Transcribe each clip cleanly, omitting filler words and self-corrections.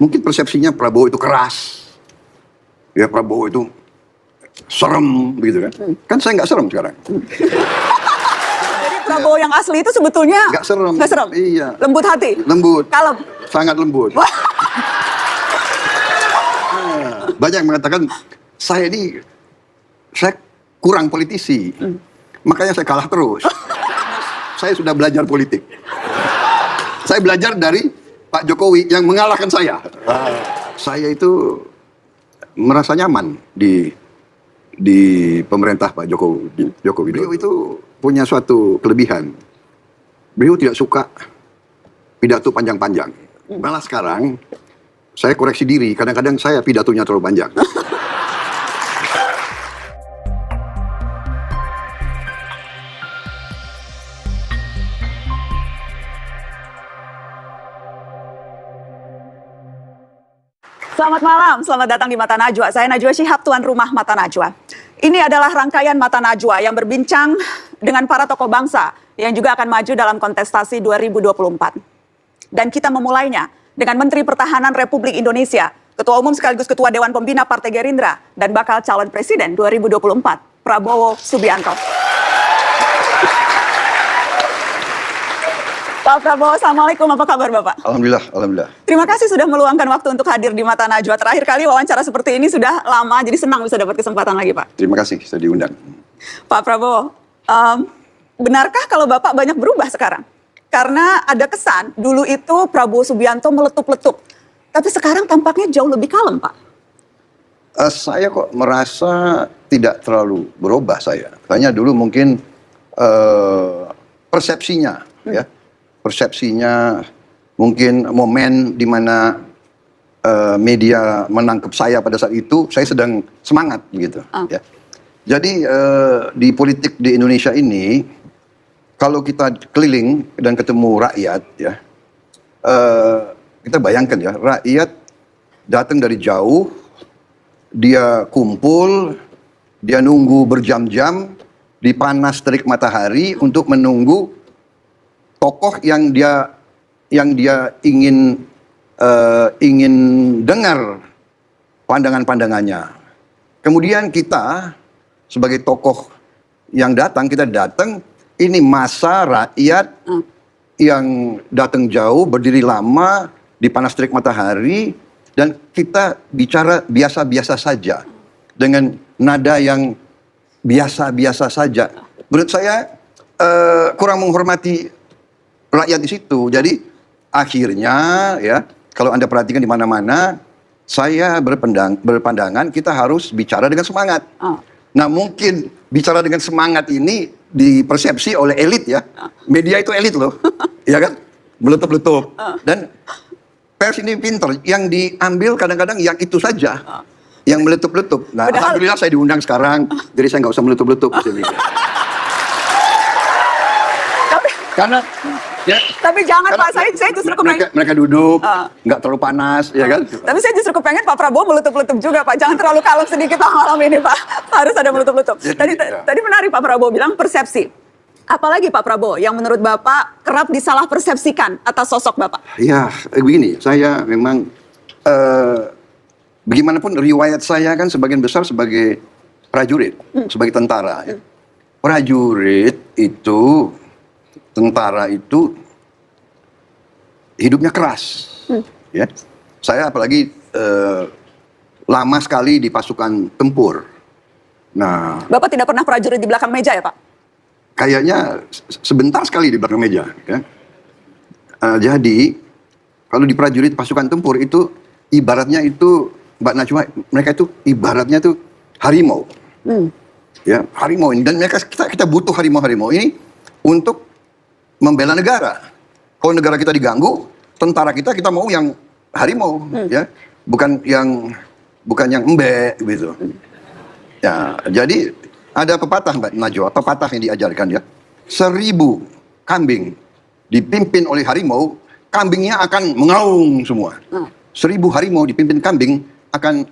mungkin persepsinya Prabowo itu keras. Ya, Prabowo itu serem begitu kan. Kan saya nggak serem sekarang. Jadi Prabowo yang asli itu sebetulnya Nggak serem. Nggak serem. Iya. Lembut hati. Lembut. Kalem. Sangat lembut. Banyak yang mengatakan saya kurang politisi. Makanya saya kalah terus. Saya sudah belajar politik. Saya belajar dari Pak Jokowi yang mengalahkan saya. Saya itu merasa nyaman di pemerintah Pak Jokowi. Beliau itu punya suatu kelebihan. Beliau tidak suka pidato panjang-panjang. Malah sekarang saya koreksi diri, kadang-kadang saya pidatonya terlalu panjang. Selamat malam, selamat datang di Mata Najwa. Saya Najwa Shihab, tuan rumah Mata Najwa. Ini adalah rangkaian Mata Najwa yang berbincang dengan para tokoh bangsa yang juga akan maju dalam kontestasi 2024. Dan kita memulainya dengan Menteri Pertahanan Republik Indonesia, Ketua Umum sekaligus Ketua Dewan Pembina Partai Gerindra, dan bakal calon Presiden 2024, Prabowo Subianto. Pak Prabowo, Assalamualaikum, apa kabar Bapak? Alhamdulillah, alhamdulillah. Terima kasih sudah meluangkan waktu untuk hadir di Mata Najwa. Terakhir kali wawancara seperti ini sudah lama, jadi senang bisa dapat kesempatan lagi Pak. Terima kasih, saya diundang. Pak Prabowo, benarkah kalau Bapak banyak berubah sekarang? Karena ada kesan, dulu itu Prabowo Subianto meletup-letup. Tapi sekarang tampaknya jauh lebih kalem, Pak. Saya kok merasa tidak terlalu berubah saya. Hanya dulu mungkin persepsinya, ya. Persepsinya mungkin momen di mana media menangkap saya pada saat itu, saya sedang semangat gitu. Ya. Jadi di politik di Indonesia ini, kalau kita keliling dan ketemu rakyat, ya, kita bayangkan ya, rakyat datang dari jauh, dia kumpul, dia nunggu berjam-jam di panas terik matahari untuk menunggu tokoh yang dia ingin dengar pandangan-pandangannya. Kemudian kita sebagai tokoh yang datang, kita datang, ini masa rakyat yang datang jauh, berdiri lama di panas terik matahari, dan kita bicara biasa-biasa saja dengan nada yang biasa-biasa saja. Menurut saya kurang menghormati rakyat di situ. Jadi akhirnya ya, kalau Anda perhatikan di mana-mana, saya berpandangan kita harus bicara dengan semangat. Nah, mungkin bicara dengan semangat ini dipersepsi oleh elit ya. Media itu elit loh. Ya kan? Meletup-letup. Dan pers ini pinter, yang diambil kadang-kadang yang itu saja. Yang meletup-letup. Nah, alhamdulillah saya diundang sekarang, jadi saya nggak usah meletup-letup. Karena ya, tapi jangan Pak, saya justru kepengen mereka duduk, nggak terlalu panas, ya kan? Tapi saya justru kepengen Pak Prabowo meletup-letup juga Pak. Jangan terlalu kalem sedikit Pak malam ini Pak. Harus ada meletup-letup. Tadi menarik Pak Prabowo bilang persepsi. Apalagi Pak Prabowo yang menurut Bapak kerap disalah persepsikan atas sosok Bapak? Ya, begini, saya memang bagaimanapun riwayat saya kan sebagian besar sebagai prajurit, sebagai tentara. Ya. Prajurit itu, tentara itu hidupnya keras, ya. Saya apalagi lama sekali di pasukan tempur. Nah, Bapak tidak pernah prajurit di belakang meja ya Pak? Kayaknya sebentar sekali di belakang meja. Ya. Jadi kalau di prajurit pasukan tempur itu ibaratnya itu Mbak Najwa, mereka itu ibaratnya tuh harimau, ya harimau ini. Dan mereka kita butuh harimau-harimau ini untuk membela negara. Kalau negara kita diganggu, tentara kita mau yang harimau, ya, bukan yang embe gitu. Ya, jadi ada pepatah Mbak Najwa, pepatah yang diajarkan ya. 1000 kambing dipimpin oleh harimau, kambingnya akan mengaung semua. 1000 harimau dipimpin kambing,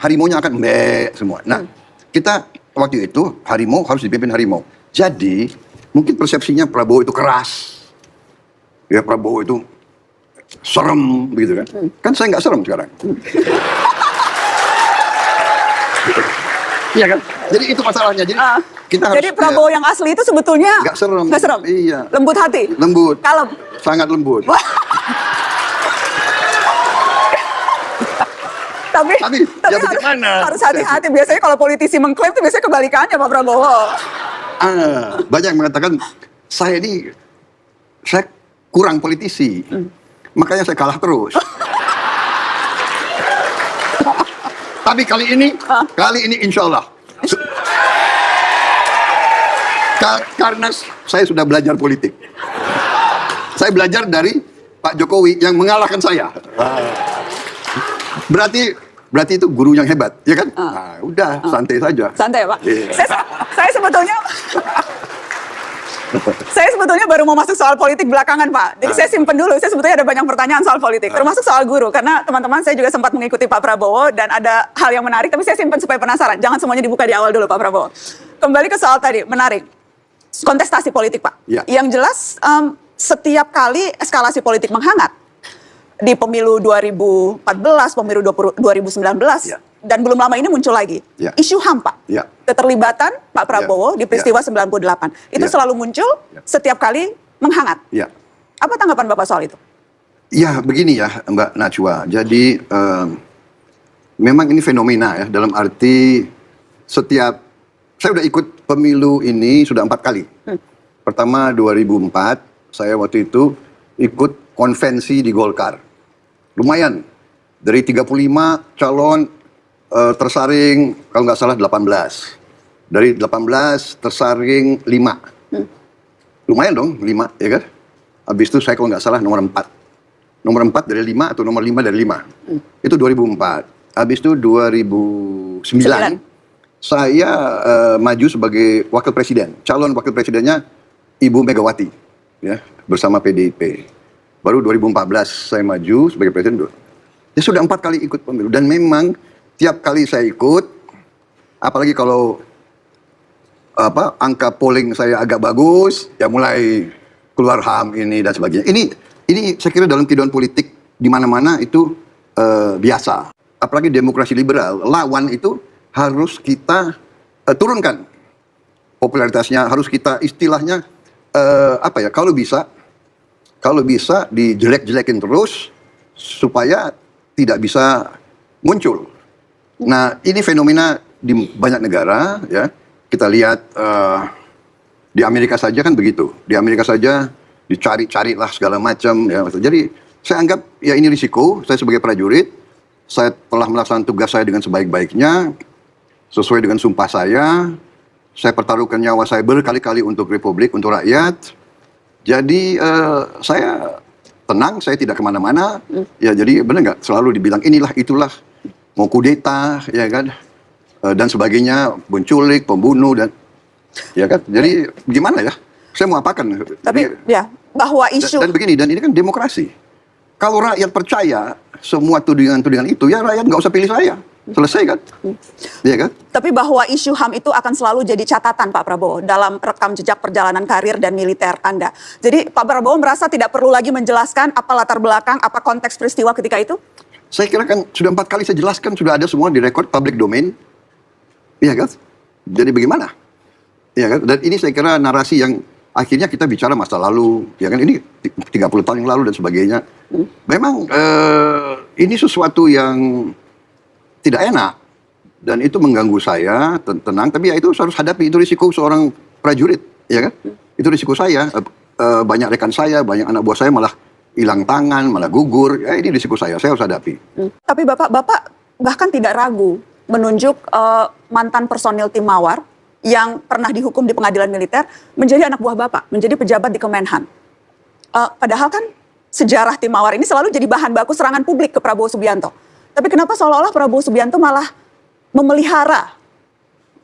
harimaunya akan embe semua. Nah, kita waktu itu harimau harus dipimpin harimau. Jadi mungkin persepsinya Prabowo itu keras. Ya, Prabowo itu serem begitu kan. Kan saya nggak serem sekarang. Iya kan? Jadi itu masalahnya. Jadi kita harus. Jadi Prabowo yang asli itu sebetulnya nggak serem. Nggak serem. Iya. Lembut hati. Lembut. Kalem. Sangat lembut. Tapi ya bagaimana? harus hati-hati. Biasanya kalau politisi mengklaim itu biasanya kebalikannya Pak Prabowo. Banyak yang mengatakan saya kurang politisi. Makanya saya kalah terus. Tapi kali ini insya Allah. Karena saya sudah belajar politik. Saya belajar dari Pak Jokowi yang mengalahkan saya. Berarti itu guru yang hebat, ya kan? Nah, udah santai saja. Santai Pak. Yeah. Saya sebetulnya baru mau masuk soal politik belakangan Pak. Jadi saya simpen dulu. Saya sebetulnya ada banyak pertanyaan soal politik, termasuk soal guru. Karena teman-teman saya juga sempat mengikuti Pak Prabowo dan ada hal yang menarik. Tapi saya simpen supaya penasaran. Jangan semuanya dibuka di awal dulu Pak Prabowo. Kembali ke soal tadi, menarik. Kontestasi politik Pak. Ya. Yang jelas setiap kali eskalasi politik menghangat. Di pemilu 2014, pemilu 2019, ya. Dan belum lama ini muncul lagi. Ya. Isu HAM Pak. Ya. Keterlibatan Pak Prabowo di peristiwa 98. Itu selalu muncul setiap kali menghangat. Ya. Apa tanggapan Bapak soal itu? Ya, begini ya Mbak Najwa. Jadi memang ini fenomena ya, dalam arti saya udah ikut pemilu ini sudah 4 kali. Pertama 2004, saya waktu itu ikut konvensi di Golkar. Lumayan, dari 35 calon tersaring kalau nggak salah 18. Dari 18 tersaring 5. Lumayan dong 5, ya kan? Habis itu saya kalau nggak salah nomor 4. Nomor 4 dari 5 atau nomor 5 dari 5. Itu 2004. Habis itu 2009. Saya maju sebagai wakil presiden. Calon wakil presidennya Ibu Megawati, ya, bersama PDIP. Baru 2014 saya maju sebagai presiden. Ya sudah 4 kali ikut pemilu. Dan memang tiap kali saya ikut, apalagi kalau angka polling saya agak bagus, ya mulai keluar HAM ini dan sebagainya. Ini saya kira dalam kehidupan politik di mana-mana itu biasa. Apalagi demokrasi liberal, lawan itu harus kita turunkan popularitasnya, harus kita istilahnya kalau bisa dijelek-jelekin terus supaya tidak bisa muncul. Nah, ini fenomena di banyak negara ya. Kita lihat di Amerika saja kan begitu. Di Amerika saja dicari-carilah segala macam ya. Jadi saya anggap ya ini risiko. Saya sebagai prajurit, saya telah melaksanakan tugas saya dengan sebaik-baiknya sesuai dengan sumpah saya. Saya pertaruhkan nyawa saya berkali-kali untuk Republik, untuk rakyat. Jadi saya tenang, saya tidak kemana-mana. Ya jadi benar nggak selalu dibilang inilah itulah, mau kudeta, ya kan, dan sebagainya, penculik, pembunuh dan ya kan. Jadi gimana ya? Saya mau apakan? Tapi ya bahwa isu dan begini, dan ini kan demokrasi. Kalau rakyat percaya semua tudingan-tudingan itu, ya rakyat nggak usah pilih saya. Selesai kan? Iya kan? Tapi bahwa isu HAM itu akan selalu jadi catatan Pak Prabowo dalam rekam jejak perjalanan karir dan militer Anda. Jadi Pak Prabowo merasa tidak perlu lagi menjelaskan apa latar belakang, apa konteks peristiwa ketika itu? Saya kira kan sudah 4 kali saya jelaskan, sudah ada semua di record public domain. Iya kan? Jadi bagaimana? Iya kan? Dan ini saya kira narasi yang akhirnya kita bicara masa lalu. Ya kan? Ini 30 tahun yang lalu dan sebagainya. Memang ini sesuatu yang tidak enak dan itu mengganggu saya, tenang, tapi ya itu harus hadapi, itu risiko seorang prajurit, ya kan? Itu risiko saya, banyak rekan saya, banyak anak buah saya malah hilang tangan, malah gugur, ya ini risiko saya harus hadapi. Tapi Bapak bahkan tidak ragu menunjuk mantan personil tim Mawar yang pernah dihukum di pengadilan militer menjadi anak buah Bapak, menjadi pejabat di Kemenhan. Padahal kan sejarah tim Mawar ini selalu jadi bahan baku serangan publik ke Prabowo Subianto. Tapi kenapa seolah-olah Prabowo Subianto malah memelihara,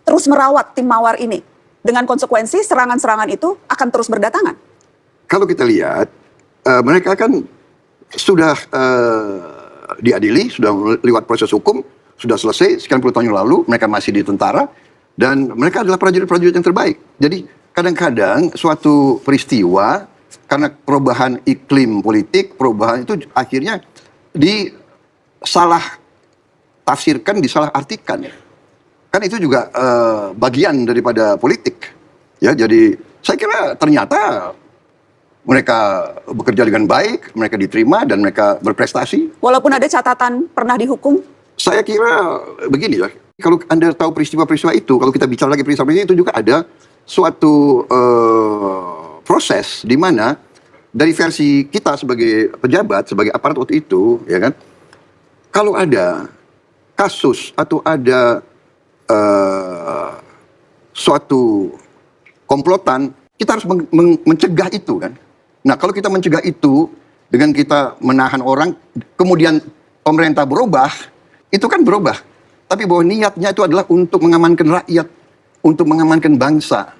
terus merawat tim Mawar ini? Dengan konsekuensi serangan-serangan itu akan terus berdatangan. Kalau kita lihat, mereka kan sudah diadili, sudah lewat proses hukum, sudah selesai, sekian puluh tahun yang lalu, mereka masih di tentara, dan mereka adalah prajurit-prajurit yang terbaik. Jadi kadang-kadang suatu peristiwa karena perubahan iklim politik, perubahan itu akhirnya disalah tafsirkan, disalah artikan. Kan itu juga bagian daripada politik. Ya, jadi saya kira ternyata mereka bekerja dengan baik, mereka diterima dan mereka berprestasi. Walaupun ada catatan pernah dihukum? Saya kira begini ya, kalau Anda tahu peristiwa-peristiwa itu, kalau kita bicara lagi peristiwa-peristiwa itu juga ada suatu proses di mana dari versi kita sebagai pejabat, sebagai aparat waktu itu, ya kan, kalau ada kasus atau ada suatu komplotan, kita harus mencegah itu kan. Nah, kalau kita mencegah itu dengan kita menahan orang, kemudian pemerintah berubah, itu kan berubah. Tapi bahwa niatnya itu adalah untuk mengamankan rakyat, untuk mengamankan bangsa.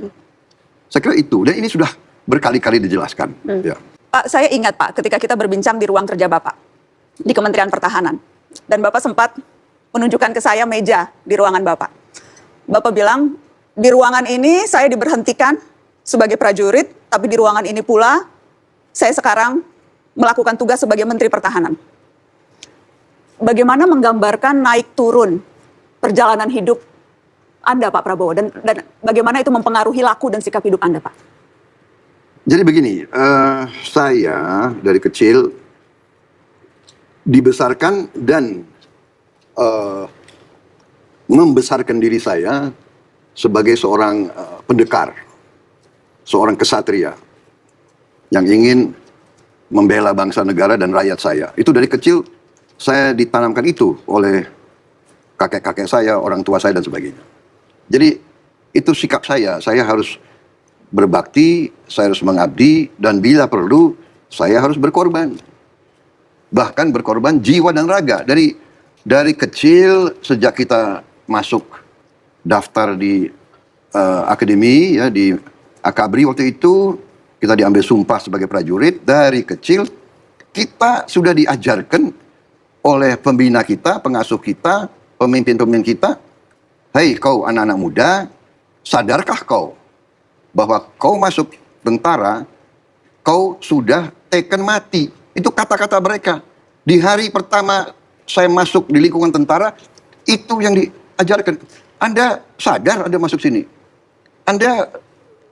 Saya kira itu, dan ini sudah berkali-kali dijelaskan. Ya. Pak, saya ingat Pak, ketika kita berbincang di ruang kerja Bapak, di Kementerian Pertahanan, dan Bapak sempat menunjukkan ke saya meja di ruangan Bapak. Bapak bilang, di ruangan ini saya diberhentikan sebagai prajurit, tapi di ruangan ini pula saya sekarang melakukan tugas sebagai Menteri Pertahanan. Bagaimana menggambarkan naik turun perjalanan hidup Anda Pak Prabowo, dan bagaimana itu mempengaruhi laku dan sikap hidup Anda Pak? Jadi begini, saya dari kecil dibesarkan dan membesarkan diri saya sebagai seorang pendekar, seorang kesatria yang ingin membela bangsa, negara, dan rakyat saya. Itu dari kecil saya ditanamkan itu oleh kakek-kakek saya, orang tua saya, dan sebagainya. Jadi itu sikap saya harus berbakti, saya harus mengabdi, dan bila perlu saya harus berkorban. Bahkan berkorban jiwa dan raga. Dari kecil, sejak kita masuk daftar di akademi, ya, di Akabri waktu itu, kita diambil sumpah sebagai prajurit. Dari kecil kita sudah diajarkan oleh pembina kita, pengasuh kita, pemimpin-pemimpin kita, hei kau anak-anak muda, sadarkah kau bahwa kau masuk tentara, kau sudah teken mati. Itu kata-kata mereka. Di hari pertama saya masuk di lingkungan tentara, itu yang diajarkan. Anda sadar Anda masuk sini. Anda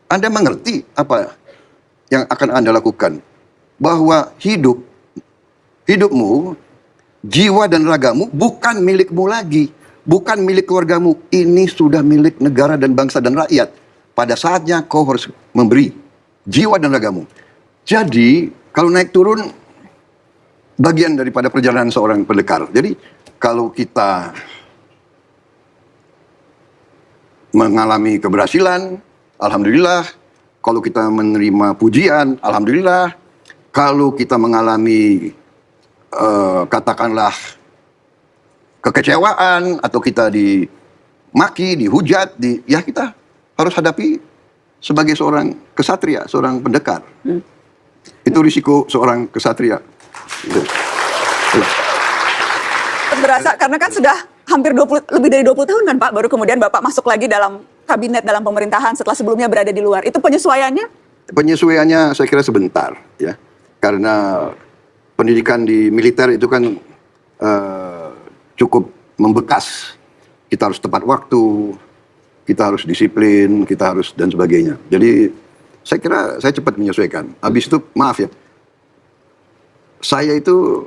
mengerti apa yang akan Anda lakukan. Bahwa hidupmu, jiwa dan ragamu bukan milikmu lagi. Bukan milik keluargamu. Ini sudah milik negara dan bangsa dan rakyat. Pada saatnya kau harus memberi jiwa dan ragamu. Jadi, kalau naik turun, bagian daripada perjalanan seorang pendekar. Jadi, kalau kita mengalami keberhasilan, alhamdulillah. Kalau kita menerima pujian, alhamdulillah. Kalau kita mengalami, katakanlah, kekecewaan, atau kita dimaki, dihujat, ya kita harus hadapi sebagai seorang kesatria, seorang pendekar. Itu risiko seorang kesatria. Berasa karena kan sudah hampir lebih dari 20 tahun kan Pak, baru kemudian Bapak masuk lagi dalam kabinet, dalam pemerintahan setelah sebelumnya berada di luar. Itu penyesuaiannya? Penyesuaiannya saya kira sebentar, ya. Karena pendidikan di militer itu kan cukup membekas. Kita harus tepat waktu, kita harus disiplin, kita harus dan sebagainya. Jadi saya kira saya cepat menyesuaikan. Habis itu maaf ya, saya itu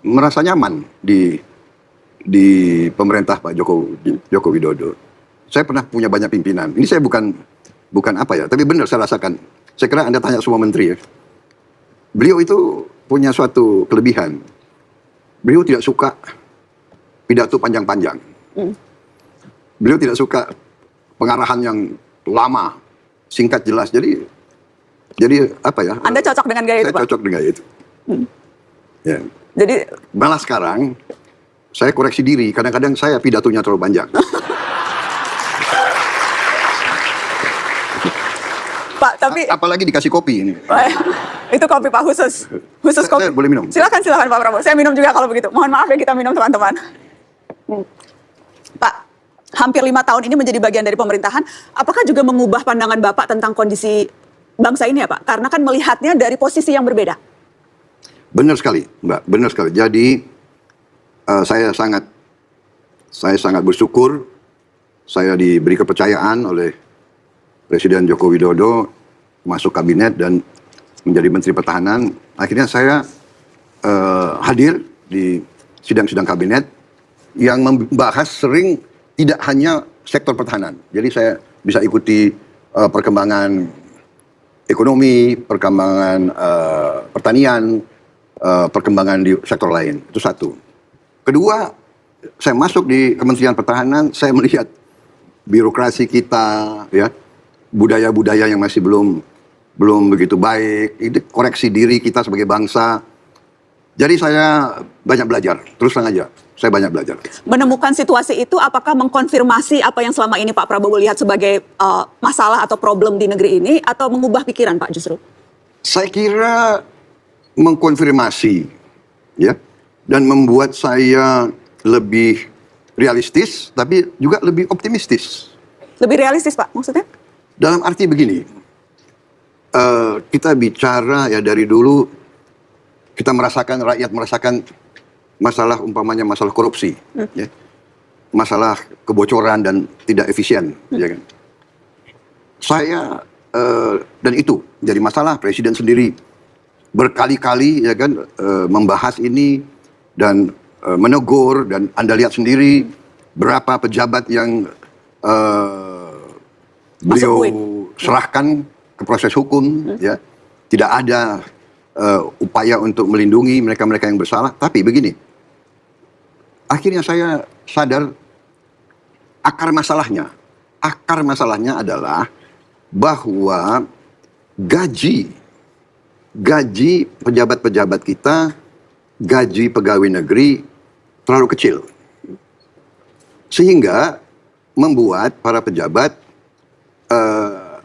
merasa nyaman di pemerintah Pak Joko Widodo. Saya pernah punya banyak pimpinan. Ini saya bukan apa ya, tapi benar saya rasakan. Saya kira Anda tanya semua menteri ya. Beliau itu punya suatu kelebihan. Beliau tidak suka pidato panjang-panjang. Beliau tidak suka pengarahan yang lama, singkat, jelas. Jadi apa ya? Anda cocok dengan gaya itu, Pak? Saya cocok dengan gaya itu. Ya. Jadi malah sekarang saya koreksi diri. Kadang-kadang saya pidatonya terlalu panjang. Pak, tapi apalagi dikasih kopi ini. Itu kopi Pak, khusus kopi. Saya boleh minum? Silakan Pak Prabowo. Saya minum juga kalau begitu. Mohon maaf ya kita minum teman-teman. Pak, hampir 5 tahun ini menjadi bagian dari pemerintahan. Apakah juga mengubah pandangan Bapak tentang kondisi bangsa ini ya Pak? Karena kan melihatnya dari posisi yang berbeda. Benar sekali, Mbak. Benar sekali. Jadi saya sangat bersyukur saya diberi kepercayaan oleh Presiden Joko Widodo masuk kabinet dan menjadi Menteri Pertahanan. Akhirnya saya hadir di sidang-sidang kabinet yang membahas sering tidak hanya sektor pertahanan. Jadi saya bisa ikuti perkembangan ekonomi, perkembangan pertanian, perkembangan di sektor lain. Itu satu. Kedua, saya masuk di Kementerian Pertahanan, saya melihat birokrasi kita, ya, budaya-budaya yang masih belum begitu baik. Itu koreksi diri kita sebagai bangsa. Jadi saya banyak belajar, terus terang aja, saya banyak belajar. Menemukan situasi itu, apakah mengkonfirmasi apa yang selama ini Pak Prabowo lihat sebagai masalah atau problem di negeri ini, atau mengubah pikiran Pak justru? Saya kira mengkonfirmasi, ya, dan membuat saya lebih realistis, tapi juga lebih optimistis. Lebih realistis Pak, maksudnya? Dalam arti begini, kita bicara ya dari dulu, kita merasakan, rakyat merasakan masalah umpamanya masalah korupsi, ya, masalah kebocoran dan tidak efisien, ya kan. Saya dan itu jadi masalah. Presiden sendiri berkali-kali, ya kan, membahas ini dan menegur, dan Anda lihat sendiri berapa pejabat yang beliau serahkan ke proses hukum, ya, tidak ada upaya untuk melindungi mereka-mereka yang bersalah. Tapi begini, akhirnya saya sadar akar masalahnya adalah bahwa gaji pejabat-pejabat kita, gaji pegawai negeri terlalu kecil. Sehingga membuat para pejabat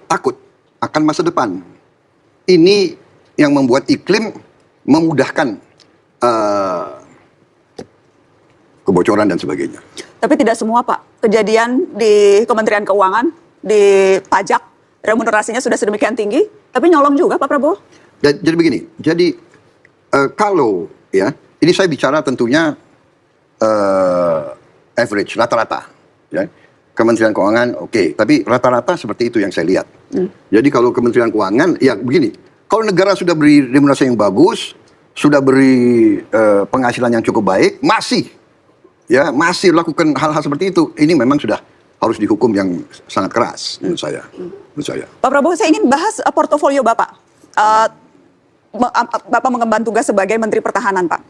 takut akan masa depan. Ini yang membuat iklim memudahkan kebocoran dan sebagainya. Tapi tidak semua Pak. Kejadian di Kementerian Keuangan, di pajak, remunerasinya sudah sedemikian tinggi, tapi nyolong juga Pak Prabowo. Jadi begini, jadi kalau ya, ini saya bicara tentunya average, rata-rata, ya. Kementerian Keuangan oke, tapi rata-rata seperti itu yang saya lihat. Jadi kalau Kementerian Keuangan, ya begini, kalau negara sudah beri remunerasi yang bagus, sudah beri penghasilan yang cukup baik, masih lakukan hal-hal seperti itu, ini memang sudah harus dihukum yang sangat keras menurut saya. Pak Prabowo, saya ingin bahas portofolio Bapak. Bapak mengemban tugas sebagai Menteri Pertahanan, Pak.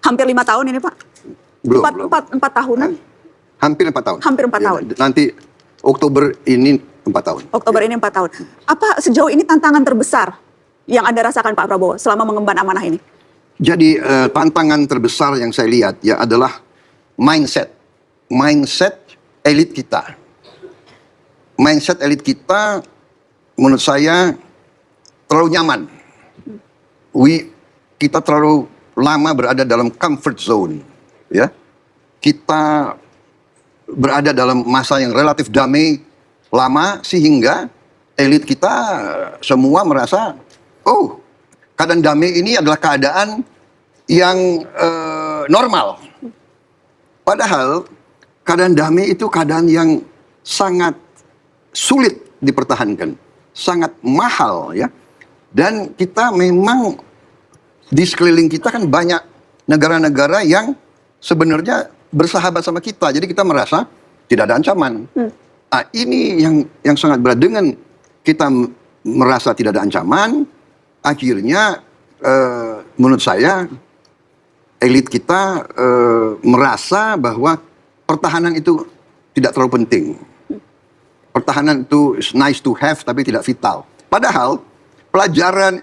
Hampir 5 tahun ini, Pak. Belum. 4 tahunan. Hampir 4 tahun. Hampir 4 tahun. Nanti Oktober ini 4 tahun. Oktober ini 4 tahun. Apa sejauh ini tantangan terbesar yang Anda rasakan Pak Prabowo selama mengemban amanah ini? Jadi tantangan terbesar yang saya lihat ya adalah mindset elit kita. Mindset elit kita menurut saya terlalu nyaman. Kita terlalu lama berada dalam comfort zone, ya. Kita berada dalam masa yang relatif damai lama, sehingga elit kita semua merasa, oh, keadaan damai ini adalah keadaan yang normal. Padahal keadaan damai itu keadaan yang sangat sulit dipertahankan, sangat mahal, ya. Dan kita memang di sekeliling kita kan banyak negara-negara yang sebenarnya bersahabat sama kita. Jadi kita merasa tidak ada ancaman. Nah, ini yang sangat berat. Dengan kita merasa tidak ada ancaman, akhirnya menurut saya elit kita merasa bahwa pertahanan itu tidak terlalu penting. Pertahanan itu is nice to have tapi tidak vital. Padahal pelajaran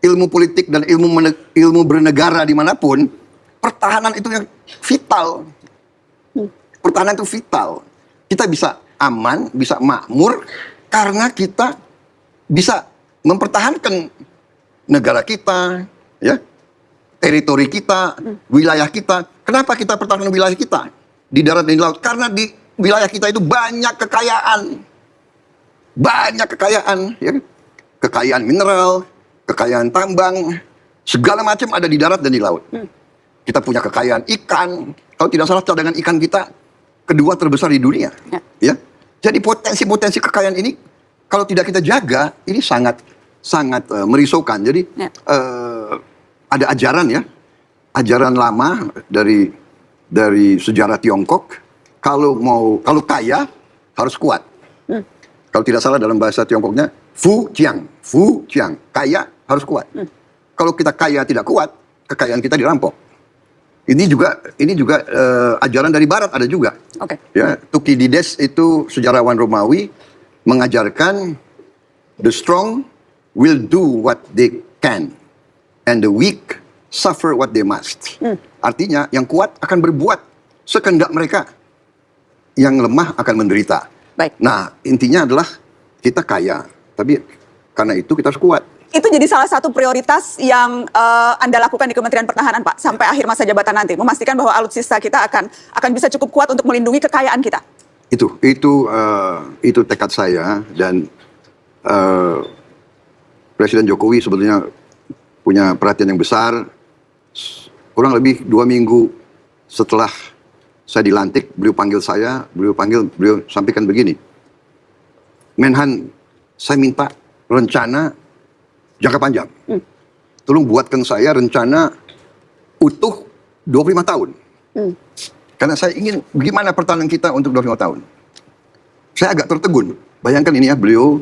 ilmu politik dan ilmu bernegara dimanapun, pertahanan itu yang vital. Pertahanan itu vital. Kita bisa aman, bisa makmur, karena kita bisa mempertahankan negara kita, ya, teritori kita, wilayah kita. Kenapa kita pertahankan wilayah kita di darat dan di laut? Karena di wilayah kita itu banyak kekayaan, ya. kekayaan mineral, kekayaan tambang, segala macam ada di darat dan di laut. Kita punya kekayaan ikan, kalau tidak salah cadangan ikan kita kedua terbesar di dunia. Ya. Jadi potensi-potensi kekayaan ini kalau tidak kita jaga, ini sangat merisaukan. Jadi ada ajaran ya, ajaran lama dari sejarah Tiongkok, kalau kaya harus kuat. Kalau tidak salah dalam bahasa Tiongkoknya Fu Jiang, kaya harus kuat. Kalau kita kaya tidak kuat, kekayaan kita dirampok. Ini juga ajaran dari Barat ada juga. Ya, Thukydides itu sejarawan Romawi mengajarkan the strong will do what they can and the weak suffer what they must. Artinya yang kuat akan berbuat sekehendak mereka, yang lemah akan menderita. Baik. Nah, intinya adalah kita kaya, tapi karena itu kita harus kuat. Itu jadi salah satu prioritas yang Anda lakukan di Kementerian Pertahanan, Pak, sampai akhir masa jabatan nanti, memastikan bahwa alutsista kita akan bisa cukup kuat untuk melindungi kekayaan kita. Itu tekad saya, dan Presiden Jokowi sebetulnya punya perhatian yang besar. Kurang lebih 2 minggu setelah saya dilantik, beliau sampaikan begini, Menhan, saya minta rencana jangka panjang. Tolong buatkan saya rencana utuh 25 tahun. Karena saya ingin bagaimana pertahanan kita untuk 25 tahun. Saya agak tertegun. Bayangkan ini ya, beliau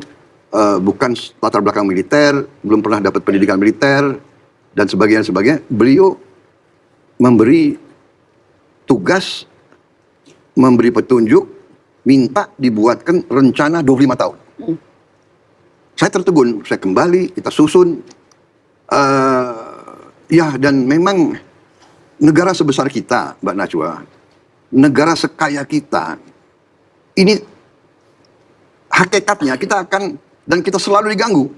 bukan latar belakang militer, belum pernah dapat pendidikan militer, dan sebagainya. Beliau memberi tugas, memberi petunjuk, minta dibuatkan rencana 25 tahun. Saya tertegun, saya kembali, kita susun. Dan memang negara sebesar kita, Mbak Najwa, negara sekaya kita, ini hakikatnya kita selalu diganggu.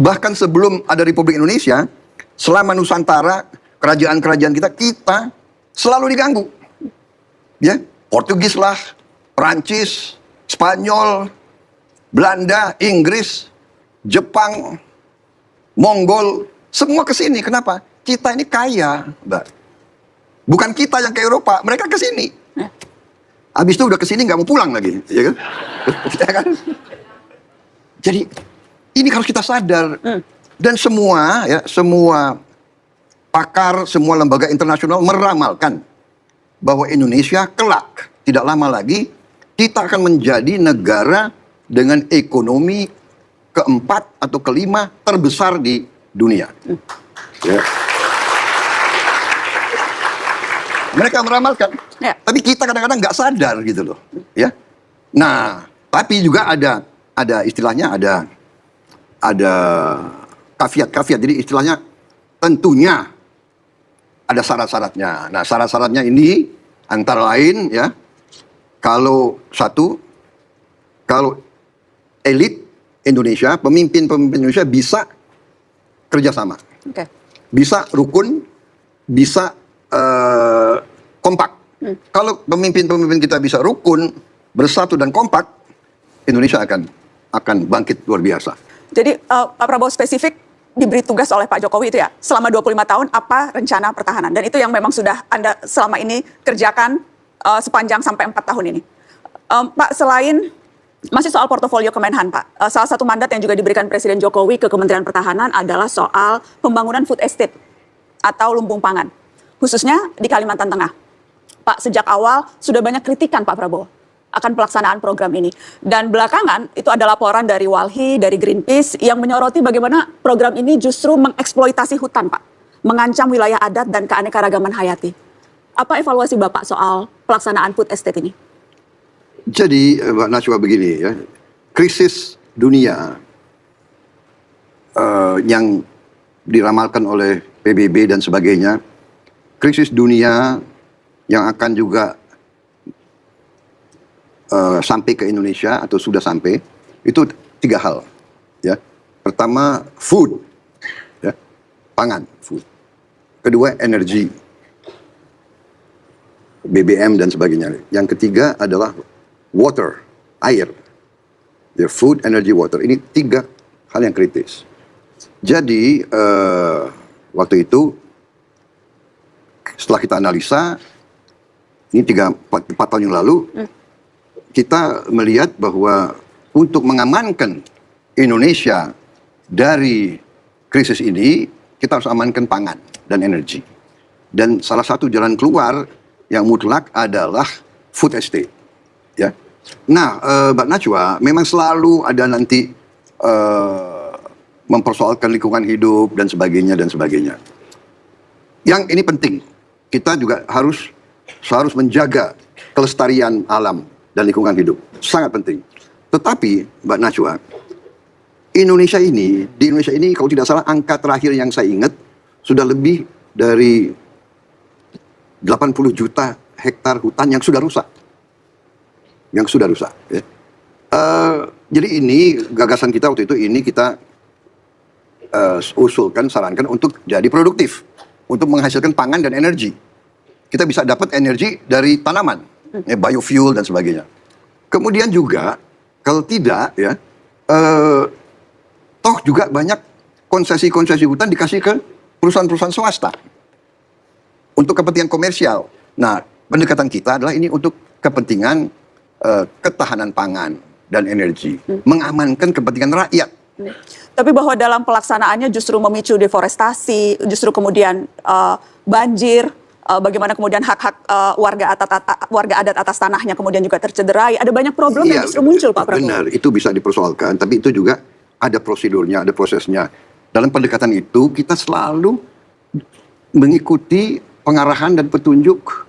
Bahkan sebelum ada Republik Indonesia, selama Nusantara, kerajaan-kerajaan kita selalu diganggu. Ya, Portugis lah, Perancis, Spanyol, Belanda, Inggris, Jepang, Mongol, semua ke sini. Kenapa? Kita ini kaya, Mbak. Bukan kita yang ke Eropa, mereka ke sini. Habis itu udah ke sini nggak mau pulang lagi, ya kan? Ya kan? Jadi ini harus kita sadar. Dan semua pakar, semua lembaga internasional meramalkan bahwa Indonesia kelak tidak lama lagi kita akan menjadi negara dengan ekonomi keempat atau kelima terbesar di dunia. Ya. Mereka meramalkan, tapi kita kadang-kadang nggak sadar gitu loh. Ya. Nah, tapi juga ada istilahnya ada kafiat. Jadi istilahnya tentunya ada syarat-syaratnya. Nah, syarat-syaratnya ini antara lain ya, kalau elit Indonesia, pemimpin Indonesia bisa kerjasama, bisa rukun, bisa kompak. Kalau pemimpin kita bisa rukun, bersatu dan kompak, Indonesia akan bangkit luar biasa. Jadi Pak Prabowo spesifik diberi tugas oleh Pak Jokowi itu ya, selama 25 tahun apa rencana pertahanan. Dan itu yang memang sudah Anda selama ini kerjakan sepanjang sampai 4 tahun ini. Pak, selain masih soal portofolio Kemenhan, Pak, salah satu mandat yang juga diberikan Presiden Jokowi ke Kementerian Pertahanan adalah soal pembangunan food estate atau lumbung pangan, khususnya di Kalimantan Tengah. Pak, sejak awal sudah banyak kritikan Pak Prabowo akan pelaksanaan program ini. Dan belakangan itu ada laporan dari Walhi, dari Greenpeace yang menyoroti bagaimana program ini justru mengeksploitasi hutan, Pak. Mengancam wilayah adat dan keanekaragaman hayati. Apa evaluasi Bapak soal pelaksanaan food estate ini? Jadi, Mbak Najwa begini ya, krisis dunia yang diramalkan oleh PBB dan sebagainya, krisis dunia yang akan juga sampai ke Indonesia atau sudah sampai, itu 3 hal. Ya. Pertama, food, ya, pangan, food. Kedua, energi, BBM dan sebagainya. Yang ketiga adalah water, air. Ya, food, energy, water. Ini 3 hal yang kritis. Jadi waktu itu setelah kita analisa, ini 4 tahun yang lalu, kita melihat bahwa untuk mengamankan Indonesia dari krisis ini, kita harus amankan pangan dan energi. Dan salah satu jalan keluar yang mutlak adalah food estate. Ya. Nah, Mbak Najwa, memang selalu ada nanti mempersoalkan lingkungan hidup dan sebagainya dan sebagainya. Yang ini penting, kita juga harus menjaga kelestarian alam dan lingkungan hidup. Sangat penting. Tetapi, Mbak Najwa, di Indonesia ini kalau tidak salah angka terakhir yang saya ingat, sudah lebih dari 80 juta hektar hutan yang sudah rusak. Ya. Jadi ini gagasan kita waktu itu, ini kita usulkan, sarankan untuk jadi produktif. Untuk menghasilkan pangan dan energi. Kita bisa dapat energi dari tanaman, ya, biofuel dan sebagainya. Kemudian juga, kalau tidak, ya, toh juga banyak konsesi-konsesi hutan dikasih ke perusahaan-perusahaan swasta untuk kepentingan komersial. Nah, pendekatan kita adalah ini untuk kepentingan ketahanan pangan dan energi, mengamankan kepentingan rakyat. Tapi bahwa dalam pelaksanaannya justru memicu deforestasi, justru kemudian banjir, bagaimana kemudian hak-hak warga adat atas tanahnya kemudian juga tercederai. Ada banyak problem yang justru muncul, Pak Prabowo. Benar, itu bisa dipersoalkan, tapi itu juga ada prosedurnya, ada prosesnya. Dalam pendekatan itu kita selalu mengikuti pengarahan dan petunjuk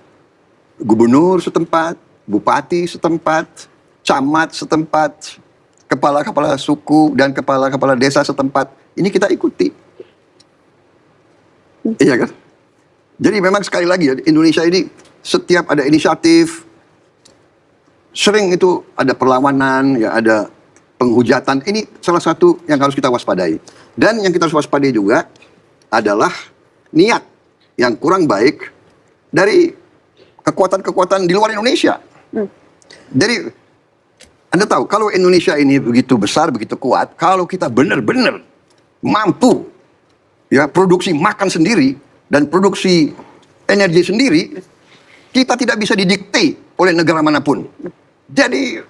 gubernur setempat, bupati setempat, camat setempat, kepala-kepala suku dan kepala-kepala desa setempat. Ini kita ikuti. Iya kan? Jadi memang sekali lagi ya, Indonesia ini setiap ada inisiatif, sering itu ada perlawanan, ya ada penghujatan. Ini salah satu yang harus kita waspadai. Dan yang kita harus waspadai juga adalah niat yang kurang baik dari kekuatan-kekuatan di luar Indonesia. Jadi Anda tahu, kalau Indonesia ini begitu besar, begitu kuat, kalau kita benar-benar mampu ya produksi makan sendiri dan produksi energi sendiri, kita tidak bisa didikte oleh negara manapun. Jadi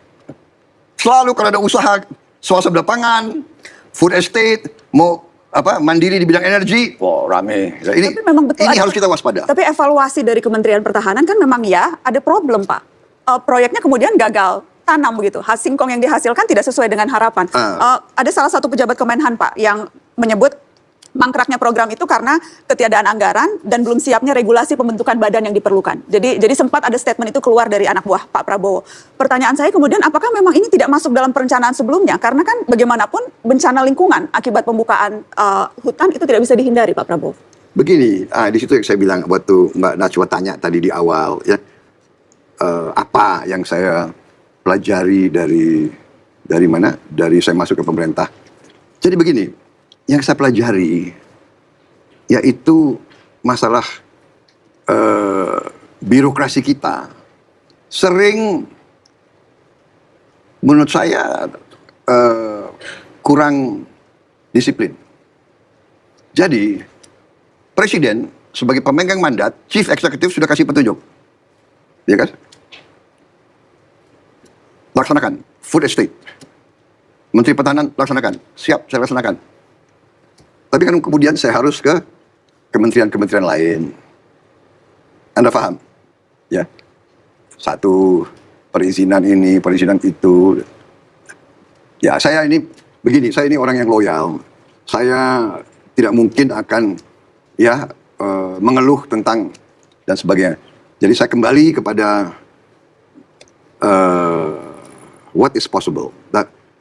selalu kalau ada usaha swasembada pangan, food estate, mau mandiri di bidang energi, rame. Nah, ini memang betul ini harus kita waspada. Tapi evaluasi dari Kementerian Pertahanan kan memang ya ada problem, Pak. Proyeknya kemudian gagal tanam begitu. Singkong yang dihasilkan tidak sesuai dengan harapan. Ada salah satu pejabat Kemenhan, Pak, yang menyebut mangkraknya program itu karena ketiadaan anggaran dan belum siapnya regulasi pembentukan badan yang diperlukan. Jadi sempat ada statement itu keluar dari anak buah Pak Prabowo. Pertanyaan saya kemudian, apakah memang ini tidak masuk dalam perencanaan sebelumnya? Karena kan bagaimanapun bencana lingkungan akibat pembukaan hutan itu tidak bisa dihindari, Pak Prabowo. Begini, di situ yang saya bilang waktu Mbak Najwa tanya tadi di awal, ya apa yang saya pelajari dari mana? Dari saya masuk ke pemerintah. Jadi begini, yang saya pelajari yaitu masalah birokrasi kita sering menurut saya kurang disiplin. Jadi presiden sebagai pemegang mandat, chief executive sudah kasih petunjuk, ya kan? Laksanakan food estate. Menteri Pertahanan laksanakan, siap saya laksanakan. Tapi kan kemudian saya harus ke kementerian-kementerian lain. Anda paham? Ya. Satu, perizinan ini, perizinan itu. Ya, saya ini begini, saya ini orang yang loyal. Saya tidak mungkin akan mengeluh tentang dan sebagainya. Jadi saya kembali kepada what is possible.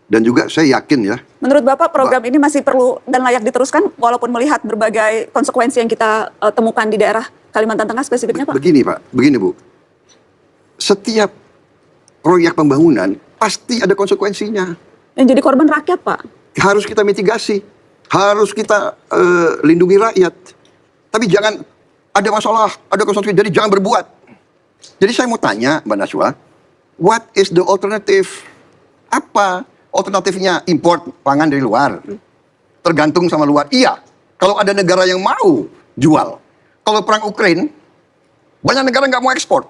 Dan juga saya yakin ya. Menurut Bapak program ini masih perlu dan layak diteruskan walaupun melihat berbagai konsekuensi yang kita temukan di daerah Kalimantan Tengah spesifiknya, Pak? Begini Pak, begini Bu. Setiap proyek pembangunan pasti ada konsekuensinya. Yang jadi korban rakyat, Pak? Harus kita mitigasi. Harus kita lindungi rakyat. Tapi jangan ada masalah, ada konsekuensi, jadi jangan berbuat. Jadi saya mau tanya Mbak Najwa, what is the alternative? Apa alternatifnya import pangan dari luar. Tergantung sama luar. Iya, kalau ada negara yang mau jual. Kalau perang Ukraina, banyak negara nggak mau ekspor.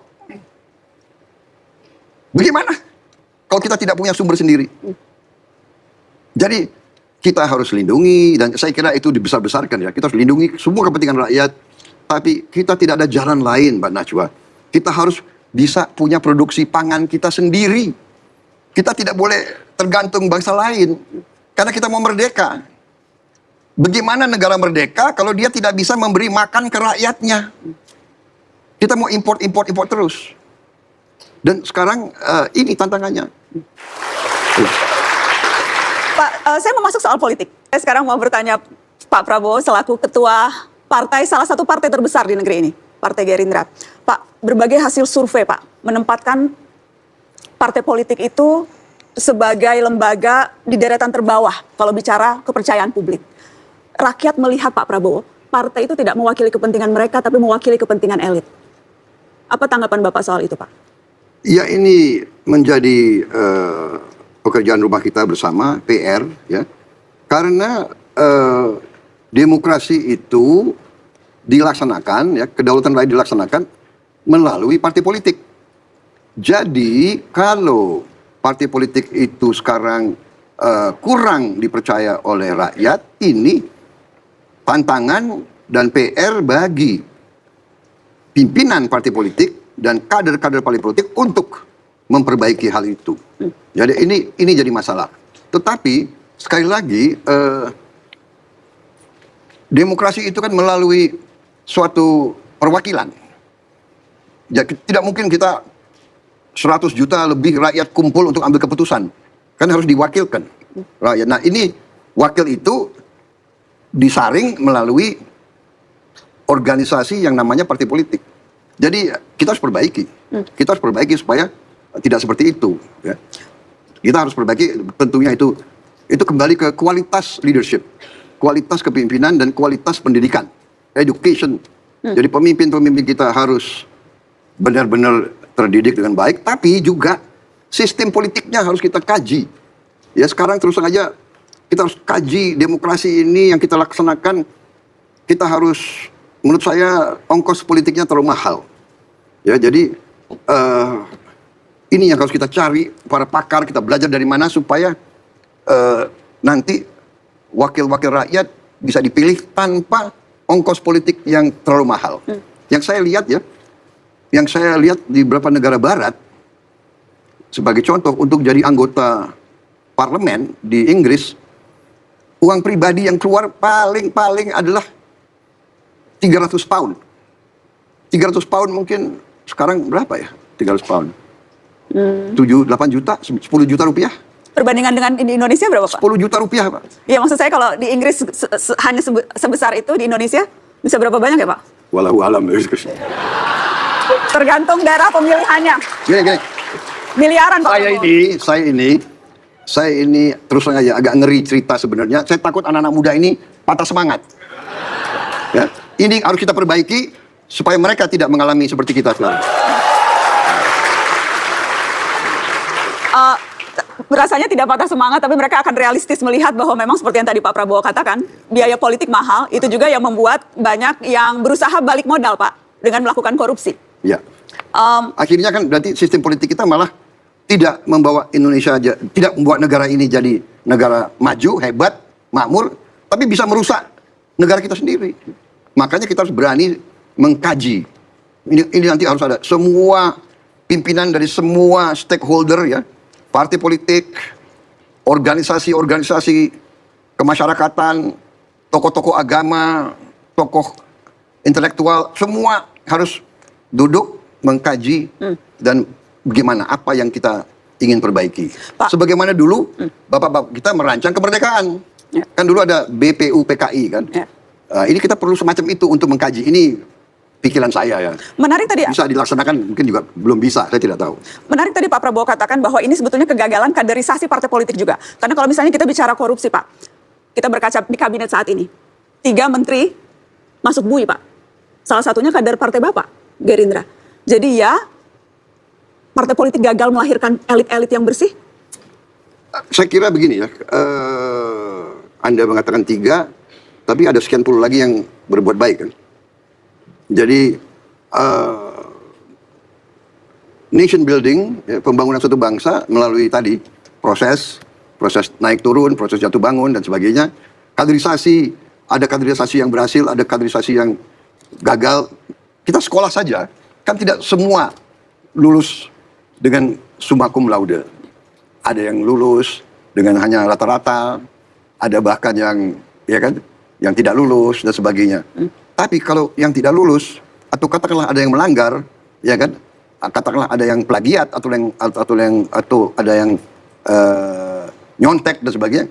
Bagaimana kalau kita tidak punya sumber sendiri? Jadi kita harus lindungi, dan saya kira itu dibesar-besarkan ya. Kita harus lindungi semua kepentingan rakyat, tapi kita tidak ada jalan lain, Mbak Najwa. Kita harus bisa punya produksi pangan kita sendiri. Kita tidak boleh tergantung bangsa lain, karena kita mau merdeka. Bagaimana negara merdeka kalau dia tidak bisa memberi makan ke rakyatnya? Kita mau import terus. Dan sekarang ini tantangannya. Pak, saya mau masuk soal politik. Saya sekarang mau bertanya Pak Prabowo selaku ketua partai, salah satu partai terbesar di negeri ini, Partai Gerindra. Pak, berbagai hasil survei Pak menempatkan partai politik itu sebagai lembaga di deretan terbawah kalau bicara kepercayaan publik. Rakyat melihat Pak Prabowo, partai itu tidak mewakili kepentingan mereka tapi mewakili kepentingan elit. Apa tanggapan Bapak soal itu, Pak? Ya, ini menjadi pekerjaan rumah kita bersama, PR ya. Karena demokrasi itu dilaksanakan ya, kedaulatan rakyat dilaksanakan melalui partai politik. Jadi kalau partai politik itu sekarang kurang dipercaya oleh rakyat, ini tantangan dan PR bagi pimpinan partai politik dan kader-kader partai politik untuk memperbaiki hal itu. Jadi ini jadi masalah. Tetapi sekali lagi demokrasi itu kan melalui suatu perwakilan. Ya, tidak mungkin kita 100 juta lebih rakyat kumpul untuk ambil keputusan. Kan harus diwakilkan rakyat. Nah, ini wakil itu disaring melalui organisasi yang namanya partai politik. Jadi kita harus perbaiki. Kita harus perbaiki supaya tidak seperti itu. Ya. Kita harus perbaiki, tentunya itu kembali ke kualitas leadership, kualitas kepemimpinan dan kualitas pendidikan, education. Jadi pemimpin-pemimpin kita harus benar-benar terdidik dengan baik, tapi juga sistem politiknya harus kita kaji. Ya, sekarang terus saja kita harus kaji demokrasi ini yang kita laksanakan. Kita harus, menurut saya, ongkos politiknya terlalu mahal. Ya, jadi ini yang harus kita cari, para pakar, kita belajar dari mana supaya nanti wakil-wakil rakyat bisa dipilih tanpa ongkos politik yang terlalu mahal. Yang saya lihat ya, yang saya lihat di beberapa negara barat, sebagai contoh, untuk jadi anggota parlemen di Inggris, uang pribadi yang keluar paling adalah 300 pound. 300 pound mungkin sekarang berapa ya? 300 pound. 7, 8 juta, 10 juta rupiah. Perbandingan dengan di Indonesia berapa, Pak? 10 juta rupiah, Pak. Ya, maksud saya kalau di Inggris hanya sebesar itu, di Indonesia bisa berapa banyak ya, Pak? Walau alam. Tergantung daerah pemilihannya. Gini. Miliaran, Pak. Saya ini terus aja agak ngeri cerita sebenarnya. Saya takut anak-anak muda ini patah semangat. Ya, ini harus kita perbaiki supaya mereka tidak mengalami seperti kita sekarang. Rasanya tidak patah semangat, tapi mereka akan realistis melihat bahwa memang seperti yang tadi Pak Prabowo katakan, biaya politik mahal, itu juga yang membuat banyak yang berusaha balik modal, Pak, dengan melakukan korupsi. Ya. Akhirnya kan berarti sistem politik kita malah tidak membawa Indonesia aja, tidak membuat negara ini jadi negara maju, hebat, makmur, tapi bisa merusak negara kita sendiri. Makanya kita harus berani mengkaji. Ini nanti harus ada semua pimpinan dari semua stakeholder ya, partai politik, organisasi-organisasi kemasyarakatan, tokoh-tokoh agama, tokoh intelektual, semua harus duduk mengkaji dan bagaimana apa yang kita ingin perbaiki. Pak. Sebagaimana dulu bapak-bapak kita merancang kemerdekaan. Ya. Kan dulu ada BPUPKI kan. Ya. Ini kita perlu semacam itu untuk mengkaji. Ini pikiran saya ya. Menarik tadi. Bisa dilaksanakan, mungkin juga belum bisa, saya tidak tahu. Menarik tadi Pak Prabowo katakan bahwa ini sebetulnya kegagalan kaderisasi partai politik juga. Karena kalau misalnya kita bicara korupsi, Pak, kita berkaca di kabinet saat ini, 3 menteri masuk bui, Pak. Salah satunya kader partai Bapak, Gerindra. Jadi ya, partai politik gagal melahirkan elit-elit yang bersih? Saya kira begini ya, Anda mengatakan 3, tapi ada sekian puluh lagi yang berbuat baik kan. Jadi nation building, ya, pembangunan suatu bangsa melalui tadi proses naik turun, proses jatuh bangun dan sebagainya. Kaderisasi, ada kaderisasi yang berhasil, ada kaderisasi yang gagal. Kita sekolah saja, kan tidak semua lulus dengan summa cum laude. Ada yang lulus dengan hanya rata-rata, ada bahkan yang ya kan, yang tidak lulus dan sebagainya. Tapi kalau yang tidak lulus atau katakanlah ada yang melanggar, ya kan, katakanlah ada yang plagiat atau ada yang nyontek dan sebagainya,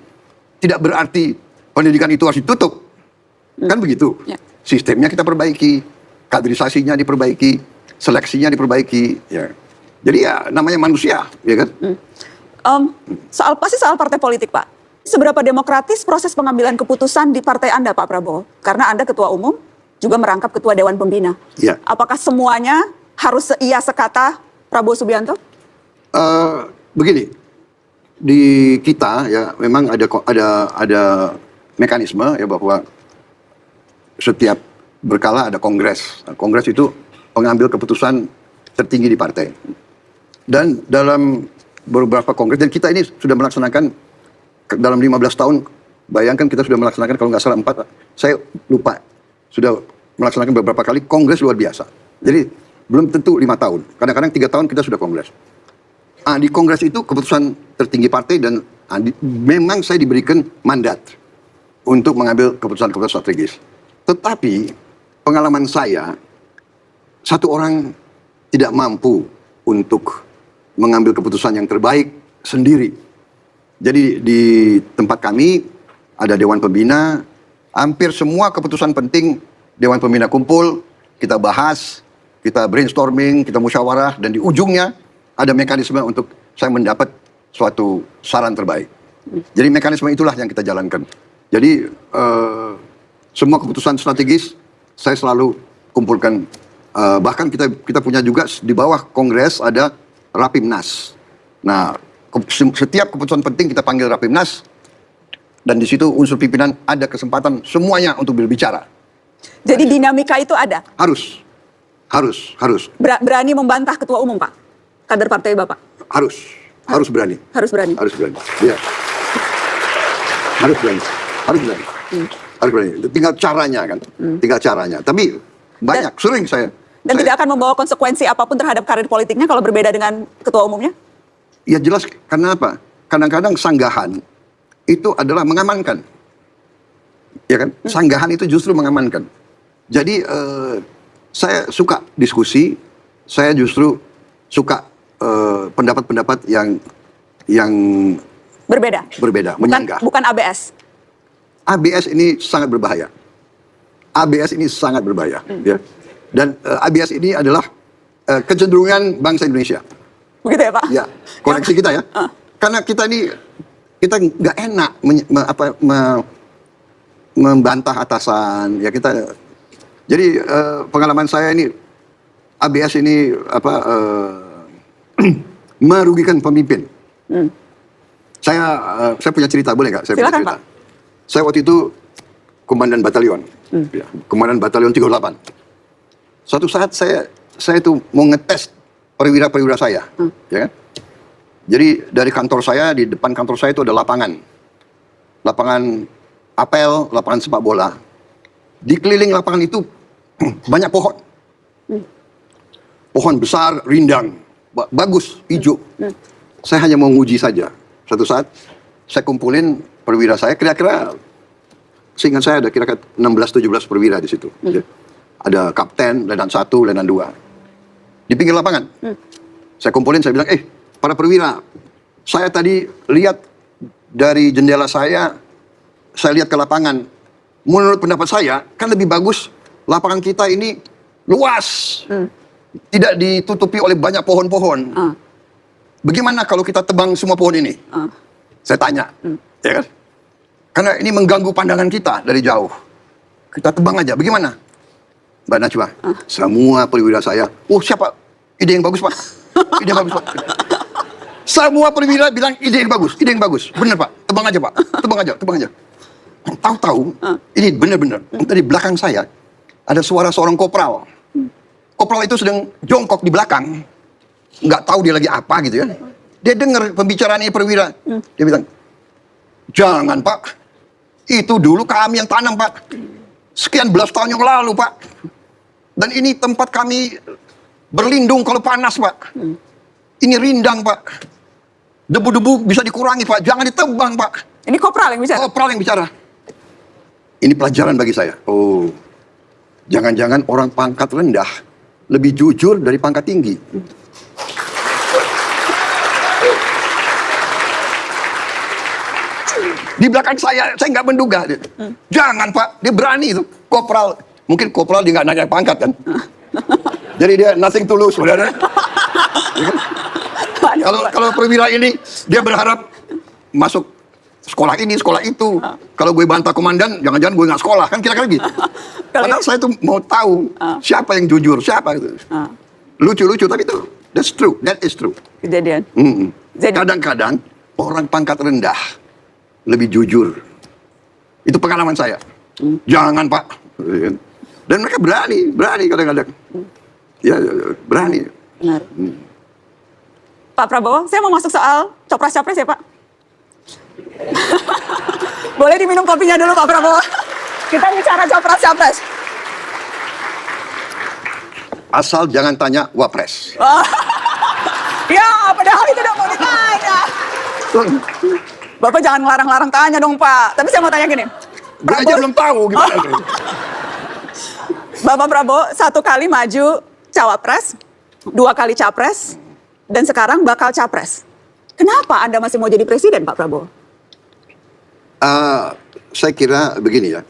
tidak berarti pendidikan itu harus ditutup. Kan begitu. Ya. Sistemnya kita perbaiki, kaderisasinya diperbaiki, seleksinya diperbaiki, ya. Jadi ya namanya manusia, ya kan? Pasti soal partai politik, Pak. Seberapa demokratis proses pengambilan keputusan di partai Anda, Pak Prabowo? Karena Anda ketua umum, juga merangkap ketua Dewan Pembina. Ya. Apakah semuanya harus seia sekata Prabowo Subianto? Begini, di kita ya memang ada mekanisme ya bahwa setiap berkala ada kongres. Nah, kongres itu pengambil keputusan tertinggi di partai. Dan dalam beberapa kongres, dan kita ini sudah melaksanakan dalam 15 tahun, bayangkan kita sudah melaksanakan kalau nggak salah 4, saya lupa, sudah melaksanakan beberapa kali kongres luar biasa. Jadi belum tentu 5 tahun, kadang-kadang 3 tahun kita sudah kongres. Di kongres itu keputusan tertinggi partai dan memang saya diberikan mandat untuk mengambil keputusan-keputusan strategis. Tetapi pengalaman saya, satu orang tidak mampu untuk mengambil keputusan yang terbaik sendiri. Jadi di tempat kami ada Dewan Pembina, hampir semua keputusan penting Dewan Pembina kumpul, kita bahas, kita brainstorming, kita musyawarah, dan di ujungnya ada mekanisme untuk saya mendapat suatu saran terbaik. Jadi mekanisme itulah yang kita jalankan. Jadi semua keputusan strategis saya selalu kumpulkan. Bahkan kita punya juga di bawah kongres ada Rapimnas. Nah, setiap keputusan penting kita panggil Rapimnas, dan di situ unsur pimpinan ada kesempatan semuanya untuk berbicara. Jadi dinamika itu ada? Harus. Berani membantah ketua umum, Pak? Kader partai Bapak? Harus berani. Harus berani? Harus berani, ya. Harus berani. Harus berani. Tinggal caranya kan. Tinggal caranya. Tapi banyak, sering saya. Dan tidak akan membawa konsekuensi apapun terhadap karir politiknya kalau berbeda dengan ketua umumnya? Ya jelas, karena apa? Kadang-kadang sanggahan itu adalah mengamankan. Ya kan? Sanggahan itu justru mengamankan. Jadi saya suka diskusi, saya justru suka pendapat-pendapat yang berbeda, menyanggah. Bukan ABS? ABS ini sangat berbahaya. Ya. Dan ABS ini adalah kecenderungan bangsa Indonesia. Begitu ya, Pak? Ya, koreksi kita ya. Karena kita nggak enak membantah atasan. Ya kita. Jadi pengalaman saya ini ABS ini merugikan pemimpin. Saya punya cerita, boleh nggak? Silakan, Pak. Saya waktu itu komandan batalion, ya, komandan batalion 38. Suatu saat saya itu mau ngetes perwira-perwira saya, ya kan? Jadi dari kantor saya, di depan kantor saya itu ada lapangan apel, lapangan sepak bola. Di keliling lapangan itu banyak pohon, pohon besar, rindang, bagus, hijau. Saya hanya mau nguji saja. Suatu saat saya kumpulin perwira saya, kira-kira seingat saya ada kira-kira 16-17 perwira di situ. Ya. Ada kapten, letnan 1, letnan 2. Di pinggir lapangan. Saya kumpulin, saya bilang, para perwira, saya tadi lihat dari jendela saya lihat ke lapangan. Menurut pendapat saya, kan lebih bagus lapangan kita ini luas. Tidak ditutupi oleh banyak pohon-pohon. Bagaimana kalau kita tebang semua pohon ini? Saya tanya. Ya kan? Karena ini mengganggu pandangan kita dari jauh. Kita tebang aja, bagaimana? Mbak Najwa, semua perwira saya, siapa? Ide yang bagus, Pak. Ide yang bagus, Pak. Semua perwira bilang ide yang bagus, ide yang bagus. Bener Pak, tebang aja Pak, tebang aja, tebang aja. Tahu-tahu, ini bener-bener. Dari belakang saya, ada suara seorang kopral. Kopral itu sedang jongkok di belakang. Nggak tahu dia lagi apa gitu ya. Dia dengar pembicaraan ini perwira. Dia bilang, jangan Pak, itu dulu kami yang tanam Pak. Sekian belas tahun yang lalu Pak. Dan ini tempat kami berlindung kalau panas Pak. Ini rindang Pak. Debu-debu bisa dikurangi Pak, jangan ditebang Pak. Ini kopral yang bicara? Kopral yang bicara. Ini pelajaran bagi saya. Oh, jangan-jangan orang pangkat rendah lebih jujur dari pangkat tinggi. Di belakang saya nggak menduga. Jangan Pak, dia berani itu. Kopral, mungkin kopral dia nggak nanya pangkat kan. Jadi dia nothing to lose, saudara. Kalau perwira ini, dia berharap masuk sekolah ini, sekolah itu. Kalau gue bantah komandan, jangan-jangan gue nggak sekolah. Kan kira-kira gitu. Padahal saya tuh mau tahu siapa yang jujur, siapa itu. Lucu-lucu, tapi itu that's true, that is true. Kejadian. Kadang-kadang orang pangkat rendah lebih jujur. Itu pengalaman saya. Jangan Pak. Dan mereka berani kadang-kadang. Ya, berani. Benar. Pak Prabowo, saya mau masuk soal Copras-Capres ya Pak. Boleh diminum kopinya dulu Pak Prabowo. Kita bicara Copras-Capres. Asal jangan tanya Wapres. Ya, padahal itu udah mau ditanya. Bapak jangan ngelarang-larang tanya dong Pak. Tapi saya mau tanya gini. Gue aja belum tahu gimana. Bapak Prabowo 1 kali maju Cawapres, 2 kali Capres, dan sekarang bakal Capres. Kenapa Anda masih mau jadi presiden, Pak Prabowo? Saya kira begini ya.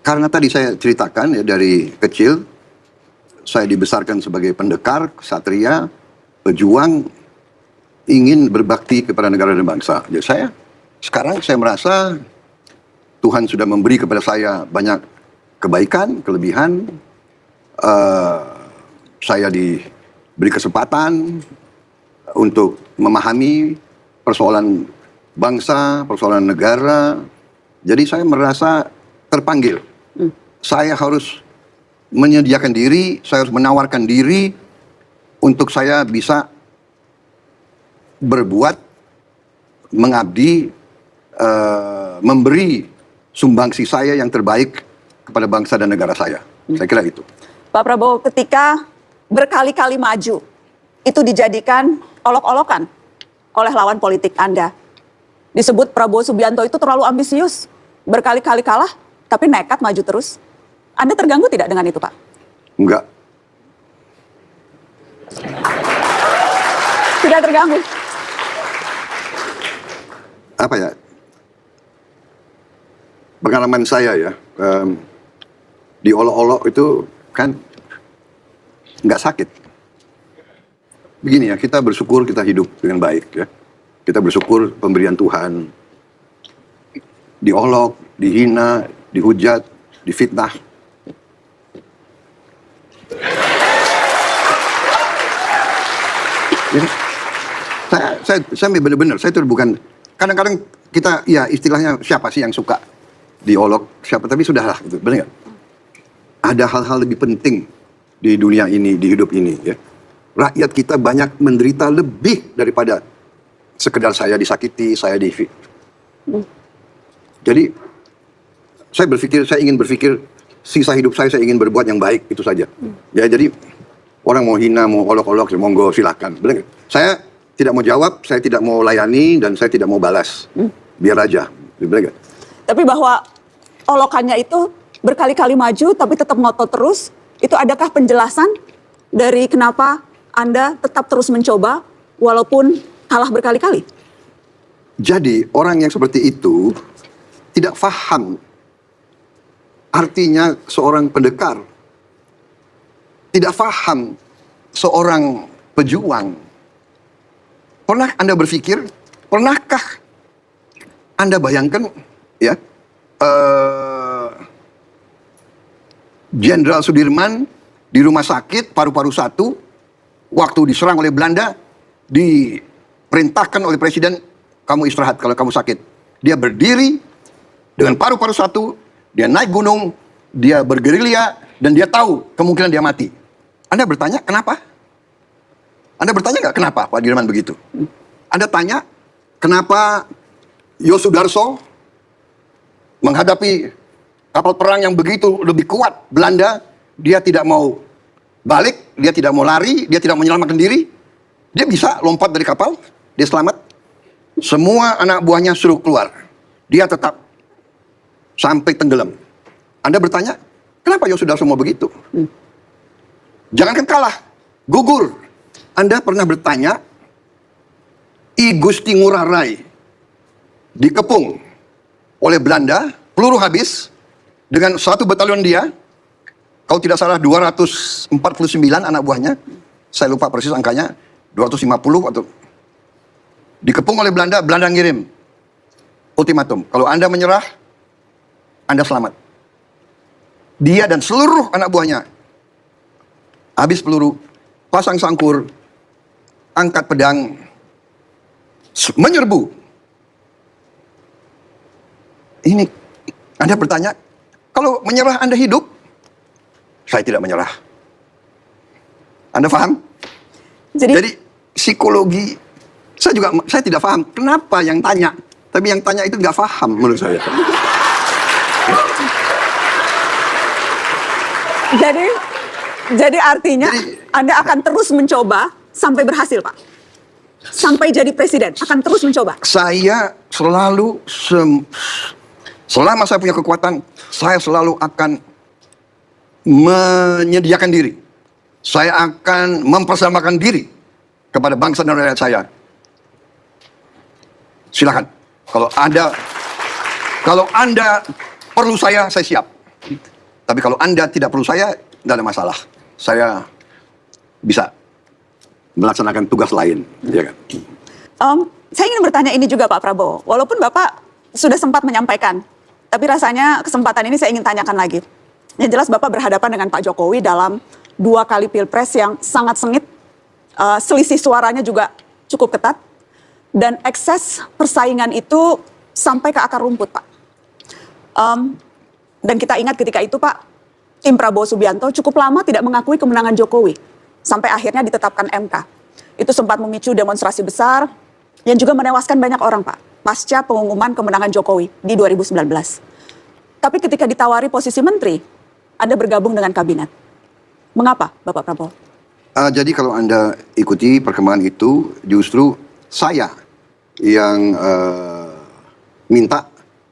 Karena tadi saya ceritakan ya, dari kecil, saya dibesarkan sebagai pendekar, ksatria, pejuang, ingin berbakti kepada negara dan bangsa. Jadi sekarang saya merasa Tuhan sudah memberi kepada saya banyak kebaikan, kelebihan. Saya diberi kesempatan untuk memahami persoalan bangsa, persoalan negara. Jadi saya merasa terpanggil. Saya harus menyediakan diri, saya harus menawarkan diri untuk saya bisa berbuat, mengabdi, memberi sumbangsi saya yang terbaik kepada bangsa dan negara saya. Saya kira itu. Pak Prabowo, ketika berkali-kali maju, itu dijadikan olok-olokan oleh lawan politik Anda. Disebut Prabowo Subianto itu terlalu ambisius, berkali-kali kalah, tapi nekat maju terus. Anda terganggu tidak dengan itu, Pak? Enggak. Tidak terganggu? Apa ya? Pengalaman saya ya, diolok-olok itu kan nggak sakit. Begini ya, kita bersyukur kita hidup dengan baik ya. Kita bersyukur pemberian Tuhan. Diolok, dihina, dihujat, difitnah. Jadi, saya benar-benar, saya itu bukan, kadang-kadang kita, ya istilahnya siapa sih yang suka diolok, siapa, tapi sudahlah, gitu, benar nggak? Ada hal-hal lebih penting di dunia ini, di hidup ini, ya. Rakyat kita banyak menderita lebih daripada sekedar saya disakiti, saya Jadi, saya ingin berpikir, sisa hidup saya ingin berbuat yang baik, itu saja. Ya, jadi, orang mau hina, mau olok-olok, monggo silakan. Benar nggak? Saya tidak mau jawab, saya tidak mau layani, dan saya tidak mau balas. Biar aja. Benar nggak? Tapi bahwa olokannya itu berkali-kali maju, tapi tetap ngotot terus, itu adakah penjelasan dari kenapa Anda tetap terus mencoba, walaupun kalah berkali-kali? Jadi, orang yang seperti itu tidak paham artinya seorang pendekar. Tidak paham seorang pejuang. Pernah Anda berpikir, pernahkah Anda bayangkan, ya, Jenderal Sudirman di rumah sakit paru-paru 1 waktu diserang oleh Belanda, diperintahkan oleh presiden, kamu istirahat kalau kamu sakit. Dia berdiri dengan paru-paru satu, dia naik gunung, dia bergerilya, dan dia tahu kemungkinan dia mati. Anda bertanya, kenapa? Anda bertanya nggak kenapa Pak Dirman begitu? Anda tanya, kenapa Yosudarso menghadapi kapal perang yang begitu lebih kuat Belanda, dia tidak mau balik, dia tidak mau lari, dia tidak menyelamatkan diri, dia bisa lompat dari kapal, dia selamat. Semua anak buahnya suruh keluar, dia tetap sampai tenggelam. Anda bertanya, kenapa Yosudarso mau begitu? Jangankan kalah, gugur. Anda pernah bertanya, I Gusti Ngurah Rai dikepung oleh Belanda, peluru habis, dengan satu batalion dia, kalau tidak salah 249 anak buahnya, saya lupa persis angkanya, 250 atau dikepung oleh Belanda, Belanda ngirim ultimatum, kalau Anda menyerah, Anda selamat. Dia dan seluruh anak buahnya habis peluru, pasang sangkur, angkat pedang, menyerbu. Ini Anda bertanya, kalau menyerah Anda hidup? Saya tidak menyerah. Anda paham? Jadi psikologi, saya tidak paham kenapa yang tanya, tapi yang tanya itu nggak paham menurut saya. Jadi artinya Anda akan terus mencoba sampai berhasil, Pak. Sampai jadi presiden, akan terus mencoba. Saya selalu, selama saya punya kekuatan, saya selalu akan menyediakan diri. Saya akan mempersembahkan diri kepada bangsa dan rakyat saya. Silakan. Kalau Anda perlu saya siap. Tapi kalau Anda tidak perlu saya, tidak ada masalah. Saya bisa melaksanakan tugas lain. Ya kan? Saya ingin bertanya ini juga Pak Prabowo. Walaupun Bapak sudah sempat menyampaikan, tapi rasanya kesempatan ini saya ingin tanyakan lagi. Yang jelas Bapak berhadapan dengan Pak Jokowi dalam 2 kali pilpres yang sangat sengit. Selisih suaranya juga cukup ketat. Dan ekses persaingan itu sampai ke akar rumput, Pak. Dan kita ingat ketika itu, Pak, tim Prabowo Subianto cukup lama tidak mengakui kemenangan Jokowi. Sampai akhirnya ditetapkan MK. Itu sempat memicu demonstrasi besar yang juga menewaskan banyak orang, Pak. Pasca pengumuman kemenangan Jokowi di 2019. Tapi ketika ditawari posisi menteri, Anda bergabung dengan kabinet. Mengapa, Bapak Prabowo? Jadi kalau Anda ikuti perkembangan itu, justru saya yang minta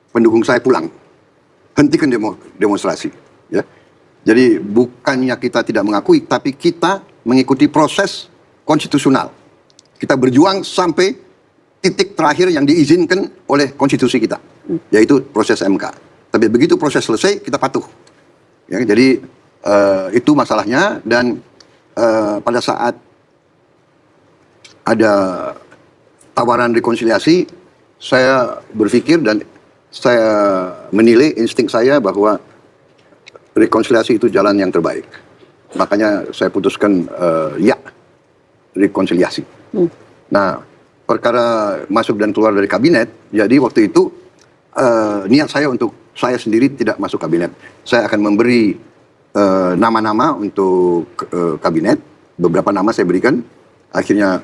pendukung saya pulang. Hentikan demonstrasi. Ya. Jadi bukannya kita tidak mengakui, tapi kita mengikuti proses konstitusional. Kita berjuang sampai titik terakhir yang diizinkan oleh konstitusi kita, yaitu proses MK. Tapi begitu proses selesai, kita patuh. Ya, jadi itu masalahnya, dan pada saat ada tawaran rekonsiliasi, saya berpikir dan saya menilai insting saya bahwa rekonsiliasi itu jalan yang terbaik. Makanya saya putuskan ya, rekonsiliasi. Nah, perkara masuk dan keluar dari kabinet, jadi waktu itu niat saya untuk saya sendiri tidak masuk kabinet. Saya akan memberi nama-nama untuk kabinet. Beberapa nama saya berikan. Akhirnya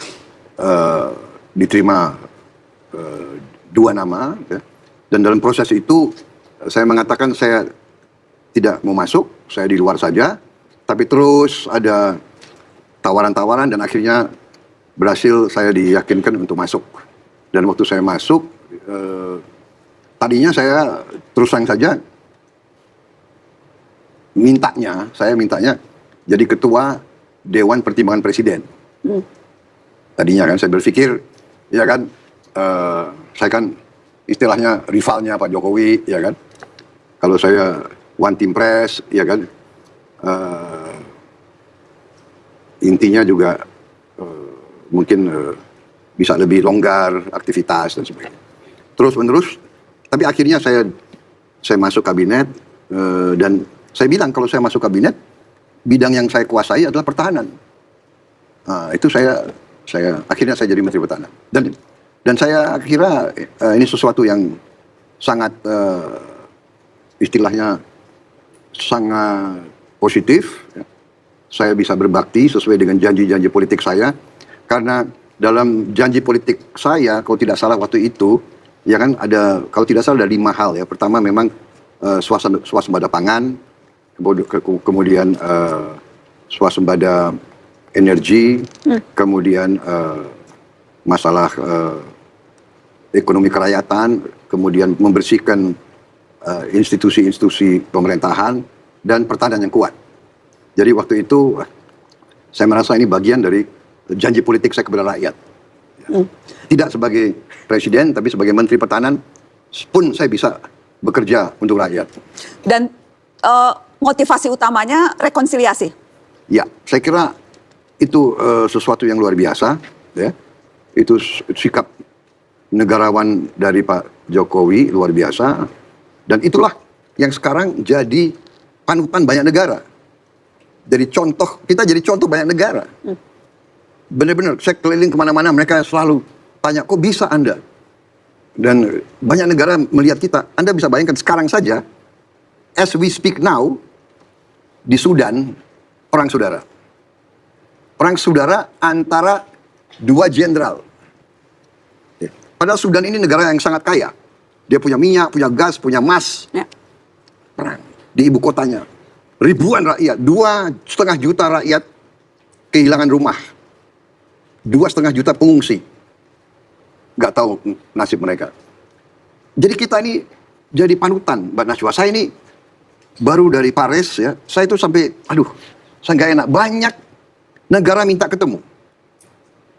diterima 2 nama. Ya. Dan dalam proses itu saya mengatakan saya tidak mau masuk, saya di luar saja. Tapi terus ada tawaran-tawaran dan akhirnya berhasil saya diyakinkan untuk masuk. Dan waktu saya masuk, tadinya saya terus terang saja saya mintanya jadi ketua Dewan Pertimbangan Presiden. Tadinya kan saya berpikir, ya kan, saya kan istilahnya rivalnya Pak Jokowi, ya kan. Kalau saya one team press, ya kan, intinya juga mungkin bisa lebih longgar aktivitas dan sebagainya. Terus menerus, tapi akhirnya saya masuk kabinet, dan saya bilang kalau saya masuk kabinet, bidang yang saya kuasai adalah pertahanan. Itu saya akhirnya saya jadi Menteri Pertahanan. Dan saya kira ini sesuatu yang sangat istilahnya sangat positif. Ya. Saya bisa berbakti sesuai dengan janji-janji politik saya, karena dalam janji politik saya, kalau tidak salah waktu itu, ya kan kalau tidak salah ada 5 hal ya. Pertama memang swasembada pangan, kemudian swasembada energi, kemudian masalah ekonomi kerakyatan, kemudian membersihkan institusi-institusi pemerintahan, dan pertahanan yang kuat. Jadi waktu itu saya merasa ini bagian dari janji politik saya kepada rakyat. Tidak sebagai presiden, tapi sebagai Menteri Pertahanan pun saya bisa bekerja untuk rakyat. Dan motivasi utamanya rekonsiliasi. Ya, saya kira itu sesuatu yang luar biasa. Ya. Itu sikap negarawan dari Pak Jokowi luar biasa. Dan itulah yang sekarang jadi panutan banyak negara. Jadi kita jadi contoh banyak negara. Benar-benar, saya keliling kemana-mana, mereka selalu tanya, kok bisa Anda? Dan banyak negara melihat kita. Anda bisa bayangkan sekarang saja, as we speak now, di Sudan, perang saudara. Perang saudara antara 2 jenderal. Padahal Sudan ini negara yang sangat kaya. Dia punya minyak, punya gas, punya emas. Ya. Perang di ibu kotanya. Ribuan rakyat, 2,5 juta rakyat kehilangan rumah. 2,5 juta pengungsi. Nggak tahu nasib mereka. Jadi kita ini jadi panutan, Mbak Najwa. Saya ini baru dari Paris ya. Saya itu sampai, saya nggak enak. Banyak negara minta ketemu.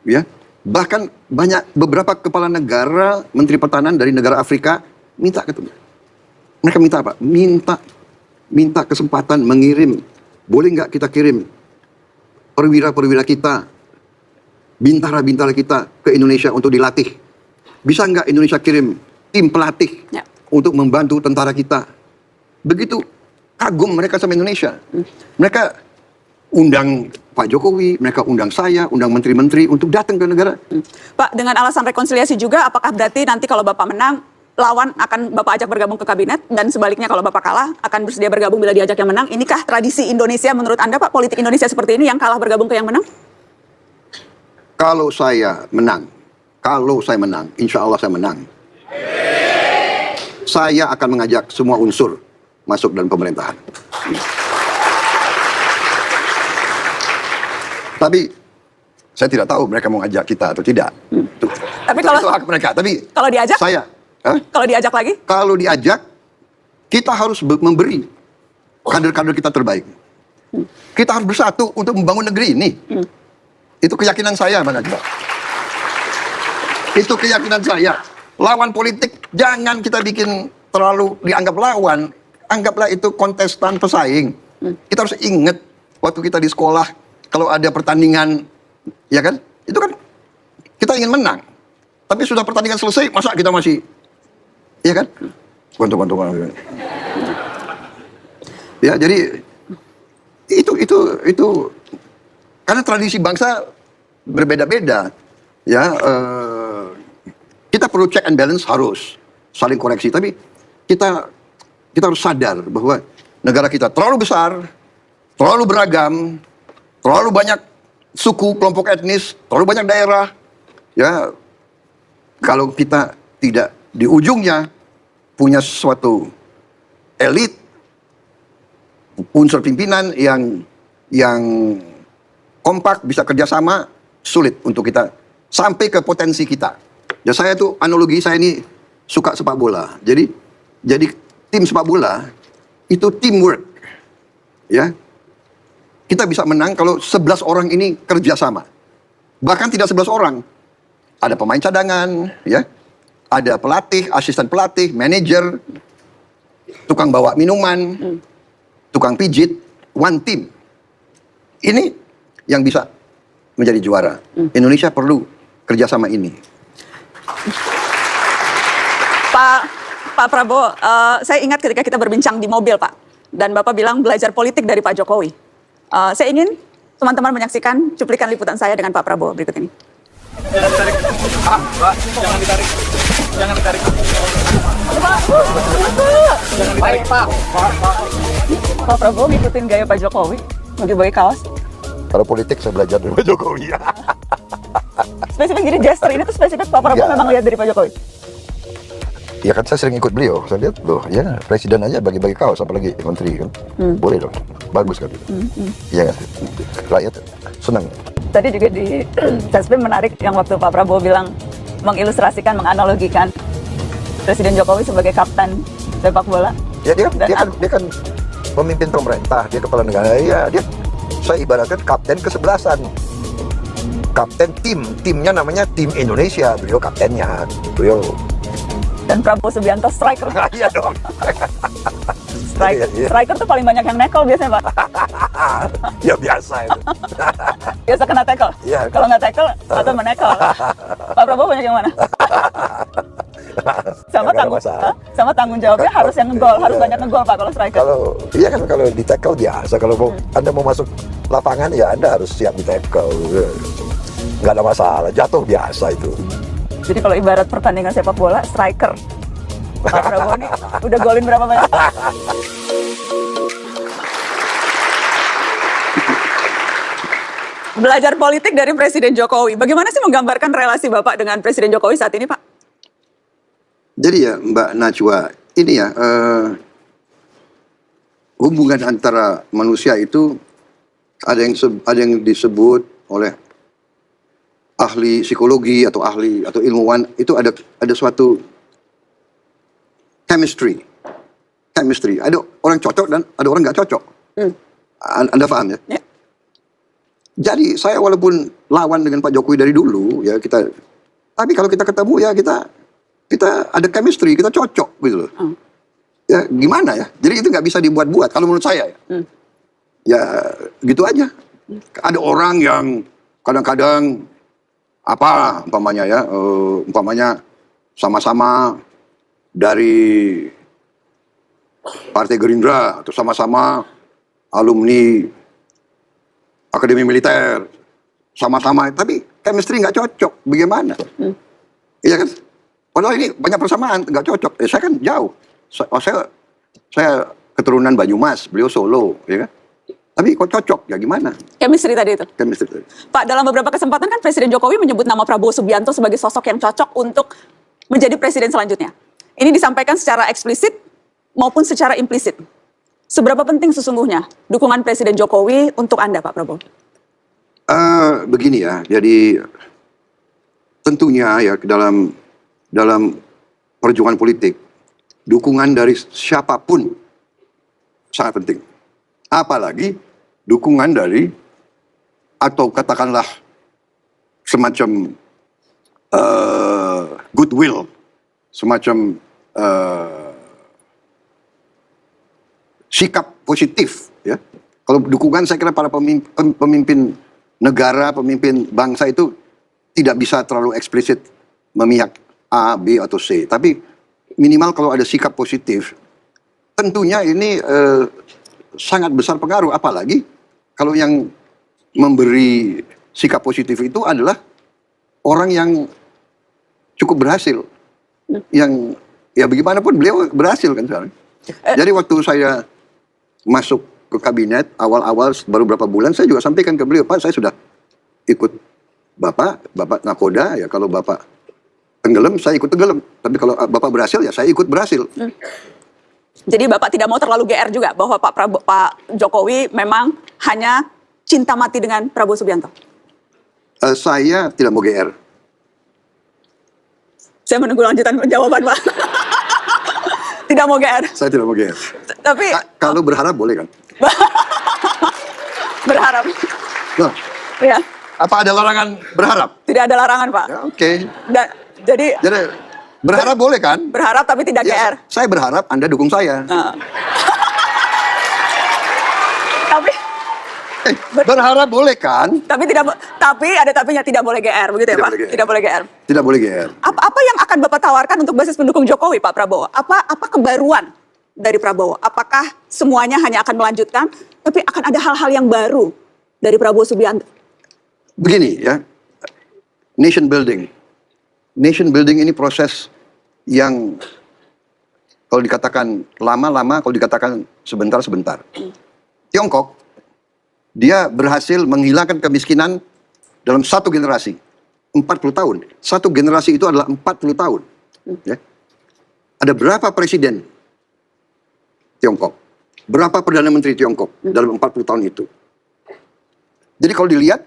Ya. Bahkan beberapa kepala negara, Menteri Pertahanan dari negara Afrika minta ketemu. Mereka minta apa? Minta kesempatan mengirim, boleh nggak kita kirim perwira-perwira kita, bintara-bintara kita ke Indonesia untuk dilatih? Bisa nggak Indonesia kirim tim pelatih untuk membantu tentara kita? Begitu kagum mereka sama Indonesia. Mereka undang Pak Jokowi, mereka undang saya, undang menteri-menteri untuk datang ke negara. Pak, dengan alasan rekonsiliasi juga, apakah berarti nanti kalau Bapak menang, lawan akan Bapak ajak bergabung ke kabinet, dan sebaliknya kalau Bapak kalah akan bersedia bergabung bila diajak yang menang? Inikah tradisi Indonesia menurut Anda, Pak, politik Indonesia seperti ini, yang kalah bergabung ke yang menang? Kalau saya menang, insya Allah saya menang. Saya akan mengajak semua unsur masuk dalam pemerintahan. Tapi saya tidak tahu mereka mau ngajak kita atau tidak. Tapi kalau itu hak mereka. Tapi kalau diajak, kalau diajak lagi? Kalau diajak, kita harus memberi kader-kader kita terbaik. Kita harus bersatu untuk membangun negeri ini. Itu keyakinan saya, Mbak Najwa. Itu keyakinan saya. Lawan politik jangan kita bikin terlalu dianggap lawan. Anggaplah itu kontestan pesaing. Kita harus ingat waktu kita di sekolah, kalau ada pertandingan, ya kan? Itu kan kita ingin menang. Tapi sudah pertandingan selesai, masa kita masih, ya kan? Kontok. Ya, jadi itu karena tradisi bangsa berbeda-beda. Ya, kita perlu check and balance, harus saling koreksi. Tapi kita harus sadar bahwa negara kita terlalu besar, terlalu beragam, terlalu banyak suku, kelompok etnis, terlalu banyak daerah. Ya, kalau kita tidak di ujungnya punya suatu elit, unsur pimpinan yang kompak, bisa kerjasama, sulit untuk kita sampai ke potensi kita. Ya, saya tuh analogi, saya ini suka sepak bola. Jadi tim sepak bola itu teamwork. Ya. Kita bisa menang kalau 11 orang ini kerjasama. Bahkan tidak 11 orang. Ada pemain cadangan, ya. Ada pelatih, asisten pelatih, manajer, tukang bawa minuman, tukang pijit, one team. Ini yang bisa menjadi juara. Indonesia perlu kerjasama ini. Pak Prabowo, saya ingat ketika kita berbincang di mobil, Pak, dan Bapak bilang belajar politik dari Pak Jokowi. Saya ingin teman-teman menyaksikan cuplikan liputan saya dengan Pak Prabowo berikut ini. Jangan ditarik. Pak, jangan ditarik. Jangan ditarik. Jangan ditarik, Pak. Pak Prabowo ngikutin gaya Pak Jokowi, pakai kaos. Kalau politik saya belajar dari Pak Jokowi ya. Spesifik, jadi gesture ini tuh spesifik Pak Prabowo Ya. memang lihat dari Pak Jokowi. Ya kan saya sering ikut beliau, saya lihat loh, ya presiden aja bagi-bagi kaos, apalagi menteri kan, boleh dong, bagus kan, ya kan, rakyat senang. Tadi juga di Sespim menarik yang waktu Pak Prabowo bilang mengilustrasikan, menganalogikan Presiden Jokowi sebagai kapten sepak bola. Ya dia kan pemimpin pemerintah, dia kepala negara, ya dia saya ibaratkan kapten kesebelasan, kapten timnya namanya tim Indonesia, beliau kaptennya, beliau. Dan Prabowo Subianto striker. Iya dong. Striker tuh paling banyak yang nekel biasanya Pak. Ya biasa itu. Biasa kena tackle. Iya. Kalau nggak tackle atau menekel. Pak Prabowo banyak yang mana? Sama Nggak ada tanggung, masalah. sama tanggung jawabnya harus yang ngegol, harus banyak ngegol Pak kalau striker. Iya kan kalau di tackle biasa, kalau mau Anda mau masuk lapangan ya Anda harus siap di tackle. Nggak ada masalah, jatuh biasa itu. Jadi kalau ibarat pertandingan sepak bola, striker. Pak Prabowo nih udah golin berapa banyak? Belajar politik dari Presiden Jokowi. Bagaimana sih menggambarkan relasi Bapak dengan Presiden Jokowi saat ini, Pak? Jadi ya Mbak Najwa, ini ya hubungan antara manusia itu ada yang disebut oleh ahli psikologi atau ahli atau ilmuwan itu ada suatu chemistry. Ada orang cocok dan ada orang nggak cocok. Anda paham ya? Ya. Jadi saya walaupun lawan dengan Pak Jokowi dari dulu ya tapi kalau kita ketemu ya kita ada chemistry, kita cocok gitu loh. Ya gimana ya? Jadi itu nggak bisa dibuat-buat kalau menurut saya ya. Ya gitu aja. Ada orang yang kadang-kadang umpamanya sama-sama dari Partai Gerindra atau sama-sama alumni Akademi Militer, sama-sama, tapi chemistry nggak cocok. Bagaimana? Iya kan? Padahal ini banyak persamaan, nggak cocok. Saya kan jauh. Saya keturunan Banyumas, beliau Solo, ya kan? Tapi kok cocok? Ya gimana? Chemistry tadi itu. Chemistry tadi. Pak, dalam beberapa kesempatan kan Presiden Jokowi menyebut nama Prabowo Subianto sebagai sosok yang cocok untuk menjadi presiden selanjutnya. Ini disampaikan secara eksplisit maupun secara implisit. Seberapa penting sesungguhnya dukungan Presiden Jokowi untuk Anda, Pak Prabowo? Begini ya, jadi tentunya ya dalam perjuangan politik, dukungan dari siapapun sangat penting. Apalagi dukungan dari atau katakanlah semacam goodwill, semacam sikap positif ya. Kalau dukungan saya kira para pemimpin negara, pemimpin bangsa itu tidak bisa terlalu eksplisit memihak A, B atau C, tapi minimal kalau ada sikap positif, tentunya ini sangat besar pengaruh, apalagi kalau yang memberi sikap positif itu adalah orang yang cukup berhasil, yang ya bagaimanapun beliau berhasil kan sekarang. Jadi waktu saya masuk ke kabinet awal-awal baru berapa bulan saya juga sampaikan ke beliau, Pak, saya sudah ikut Bapak nakoda ya, kalau Bapak tenggelam saya ikut tenggelam, tapi kalau Bapak berhasil ya saya ikut berhasil. Jadi Bapak tidak mau terlalu GR juga bahwa Pak Jokowi memang hanya cinta mati dengan Prabowo Subianto? Saya tidak mau GR. Saya menunggu lanjutan jawaban, Pak. Tidak mau GR. Saya tidak mau GR. Tapi Kalau berharap boleh kan? berharap. Nah, Ya, apa ada larangan berharap? tidak ada larangan, Pak. Ya, oke. Jadi Berharap boleh kan? berharap tapi tidak GR. Ya, saya berharap Anda dukung saya. Tapi Berharap boleh kan? tapi ada tapinya, tidak boleh GR, begitu ya, Tidak Pak? boleh GR. Tidak boleh GR. Tidak boleh GR. Apa yang akan Bapak tawarkan untuk basis pendukung Jokowi, Pak Prabowo? Apa kebaruan dari Prabowo? Apakah semuanya hanya akan melanjutkan, tapi akan ada hal-hal yang baru dari Prabowo Subianto? Begini ya, nation building. Nation building ini proses yang kalau dikatakan lama-lama, kalau dikatakan sebentar-sebentar. Tiongkok, dia berhasil menghilangkan kemiskinan dalam satu generasi. 40 tahun. Satu generasi itu adalah 40 tahun. Ya. Ada berapa presiden Tiongkok? Berapa Perdana Menteri Tiongkok dalam 40 tahun itu? Jadi kalau dilihat,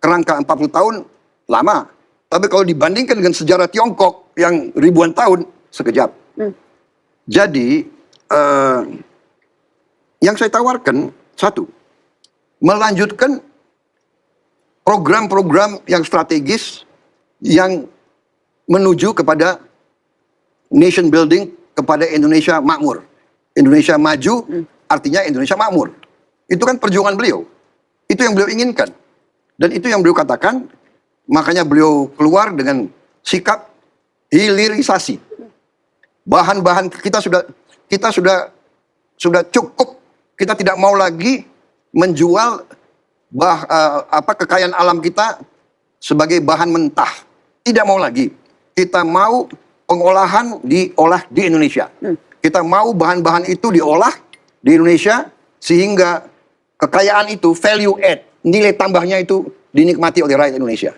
kerangka 40 tahun lama. Tapi kalau dibandingkan dengan sejarah Tiongkok yang ribuan tahun, sekejap. Jadi, yang saya tawarkan, satu, melanjutkan program-program yang strategis yang menuju kepada nation building, kepada Indonesia makmur. Indonesia maju, artinya Indonesia makmur. Itu kan perjuangan beliau. Itu yang beliau inginkan. Dan itu yang beliau katakan, makanya beliau keluar dengan sikap hilirisasi. Bahan-bahan kita sudah cukup. Kita tidak mau lagi menjual kekayaan alam kita sebagai bahan mentah. Tidak mau lagi. Kita mau pengolahan diolah di Indonesia. Kita mau bahan-bahan itu diolah di Indonesia sehingga kekayaan itu value add, nilai tambahnya itu dinikmati oleh rakyat Indonesia.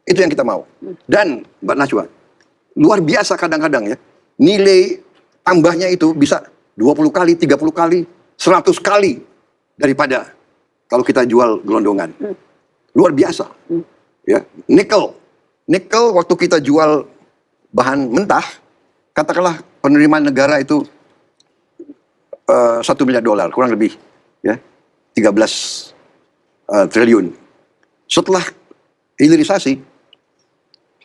Itu yang kita mau. Dan Mbak Najwa, luar biasa kadang-kadang ya, nilai tambahnya itu bisa 20 kali, 30 kali, 100 kali daripada kalau kita jual gelondongan. Luar biasa. Ya, nikel waktu kita jual bahan mentah, katakanlah penerimaan negara itu $1 miliar, kurang lebih ya, 13 triliun. Setelah hilirisasi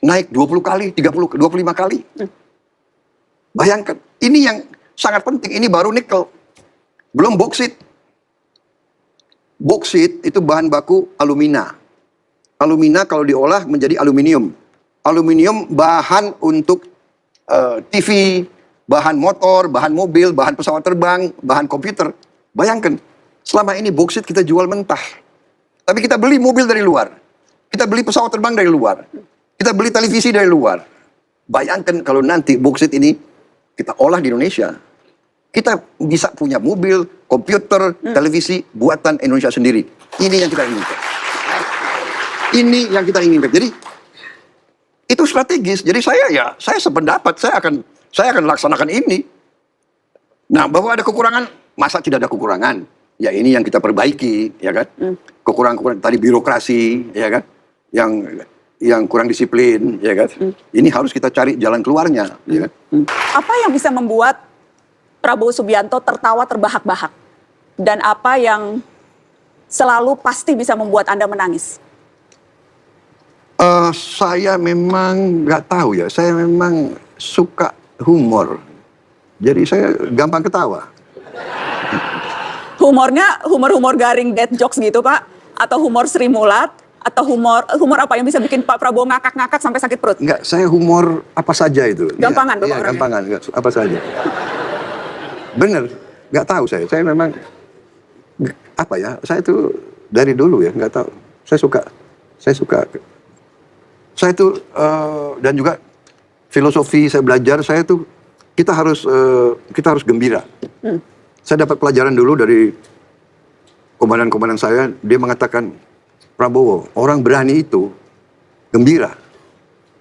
naik 20 kali, 30, 25 kali. Bayangkan, ini yang sangat penting, ini baru nikel. Belum boksit. Boksit itu bahan baku alumina. Alumina kalau diolah menjadi aluminium. Aluminium bahan untuk TV, bahan motor, bahan mobil, bahan pesawat terbang, bahan komputer. Bayangkan, selama ini boksit kita jual mentah. Tapi kita beli mobil dari luar. Kita beli pesawat terbang dari luar. Kita beli televisi dari luar. Bayangkan kalau nanti boksit ini kita olah di Indonesia. Kita bisa punya mobil, komputer, televisi buatan Indonesia sendiri. Ini yang kita inginkan. Ini yang kita inginkan. Jadi itu strategis. Jadi saya sependapat, saya akan laksanakan ini. Nah, bahwa ada kekurangan, masa tidak ada kekurangan? Ya ini yang kita perbaiki, ya kan? Kekurangan tadi birokrasi, ya kan? Yang kurang disiplin, ya kan? Ini harus kita cari jalan keluarnya, ya kan? Apa yang bisa membuat Prabowo Subianto tertawa terbahak-bahak? Dan apa yang selalu pasti bisa membuat Anda menangis? Saya memang nggak tahu ya. Saya memang suka humor. Jadi saya gampang ketawa. Humornya humor garing dead jokes gitu, Pak? Atau humor Sri Mulat? Atau humor apa yang bisa bikin Pak Prabowo ngakak-ngakak sampai sakit perut? Enggak, saya humor apa saja itu. Gampangan, Bapak Iya, orangnya? gampangan, apa saja. Bener, nggak tahu saya. Saya memang apa ya? Saya itu dari dulu ya nggak tahu. Saya suka. Saya itu dan juga filosofi saya belajar. Saya itu kita harus gembira. Saya dapat pelajaran dulu dari komandan saya. Dia mengatakan, Prabowo, orang berani itu gembira.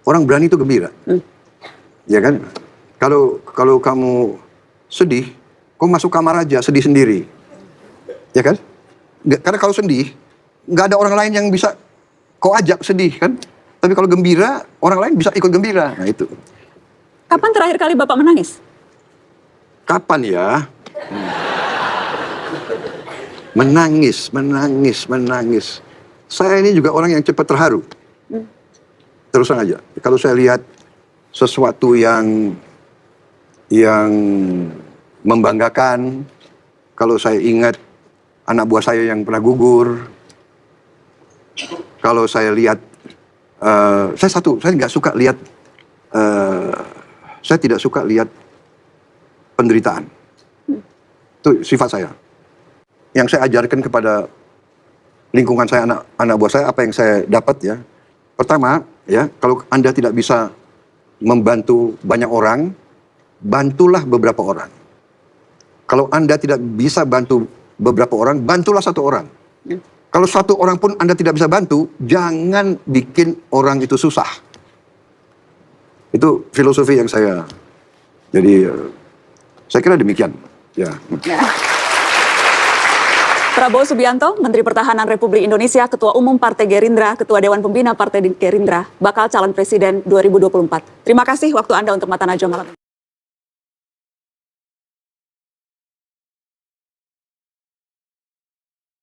Orang berani itu gembira. Ya kan? Kalau kamu sedih, kau masuk kamar aja, sedih sendiri. Ya kan? Karena kalau sedih, nggak ada orang lain yang bisa kau ajak sedih kan? Tapi kalau gembira, orang lain bisa ikut gembira. Nah itu. Kapan terakhir kali Bapak menangis? Kapan ya? Menangis. Saya ini juga orang yang cepat terharu. Terus aja. Kalau saya lihat sesuatu yang membanggakan, kalau saya ingat anak buah saya yang pernah gugur, kalau saya lihat, saya nggak suka lihat, saya tidak suka lihat penderitaan. Itu sifat saya. Yang saya ajarkan kepada lingkungan saya, anak buah saya, apa yang saya dapat ya. Pertama, ya, kalau Anda tidak bisa membantu banyak orang, bantulah beberapa orang. Kalau Anda tidak bisa bantu beberapa orang, bantulah satu orang. Kalau satu orang pun Anda tidak bisa bantu, jangan bikin orang itu susah. Itu filosofi yang saya, jadi saya kira demikian. Ya. Prabowo Subianto, Menteri Pertahanan Republik Indonesia, Ketua Umum Partai Gerindra, Ketua Dewan Pembina Partai Gerindra, bakal calon presiden 2024. Terima kasih waktu Anda untuk Mata Najwa malam ini.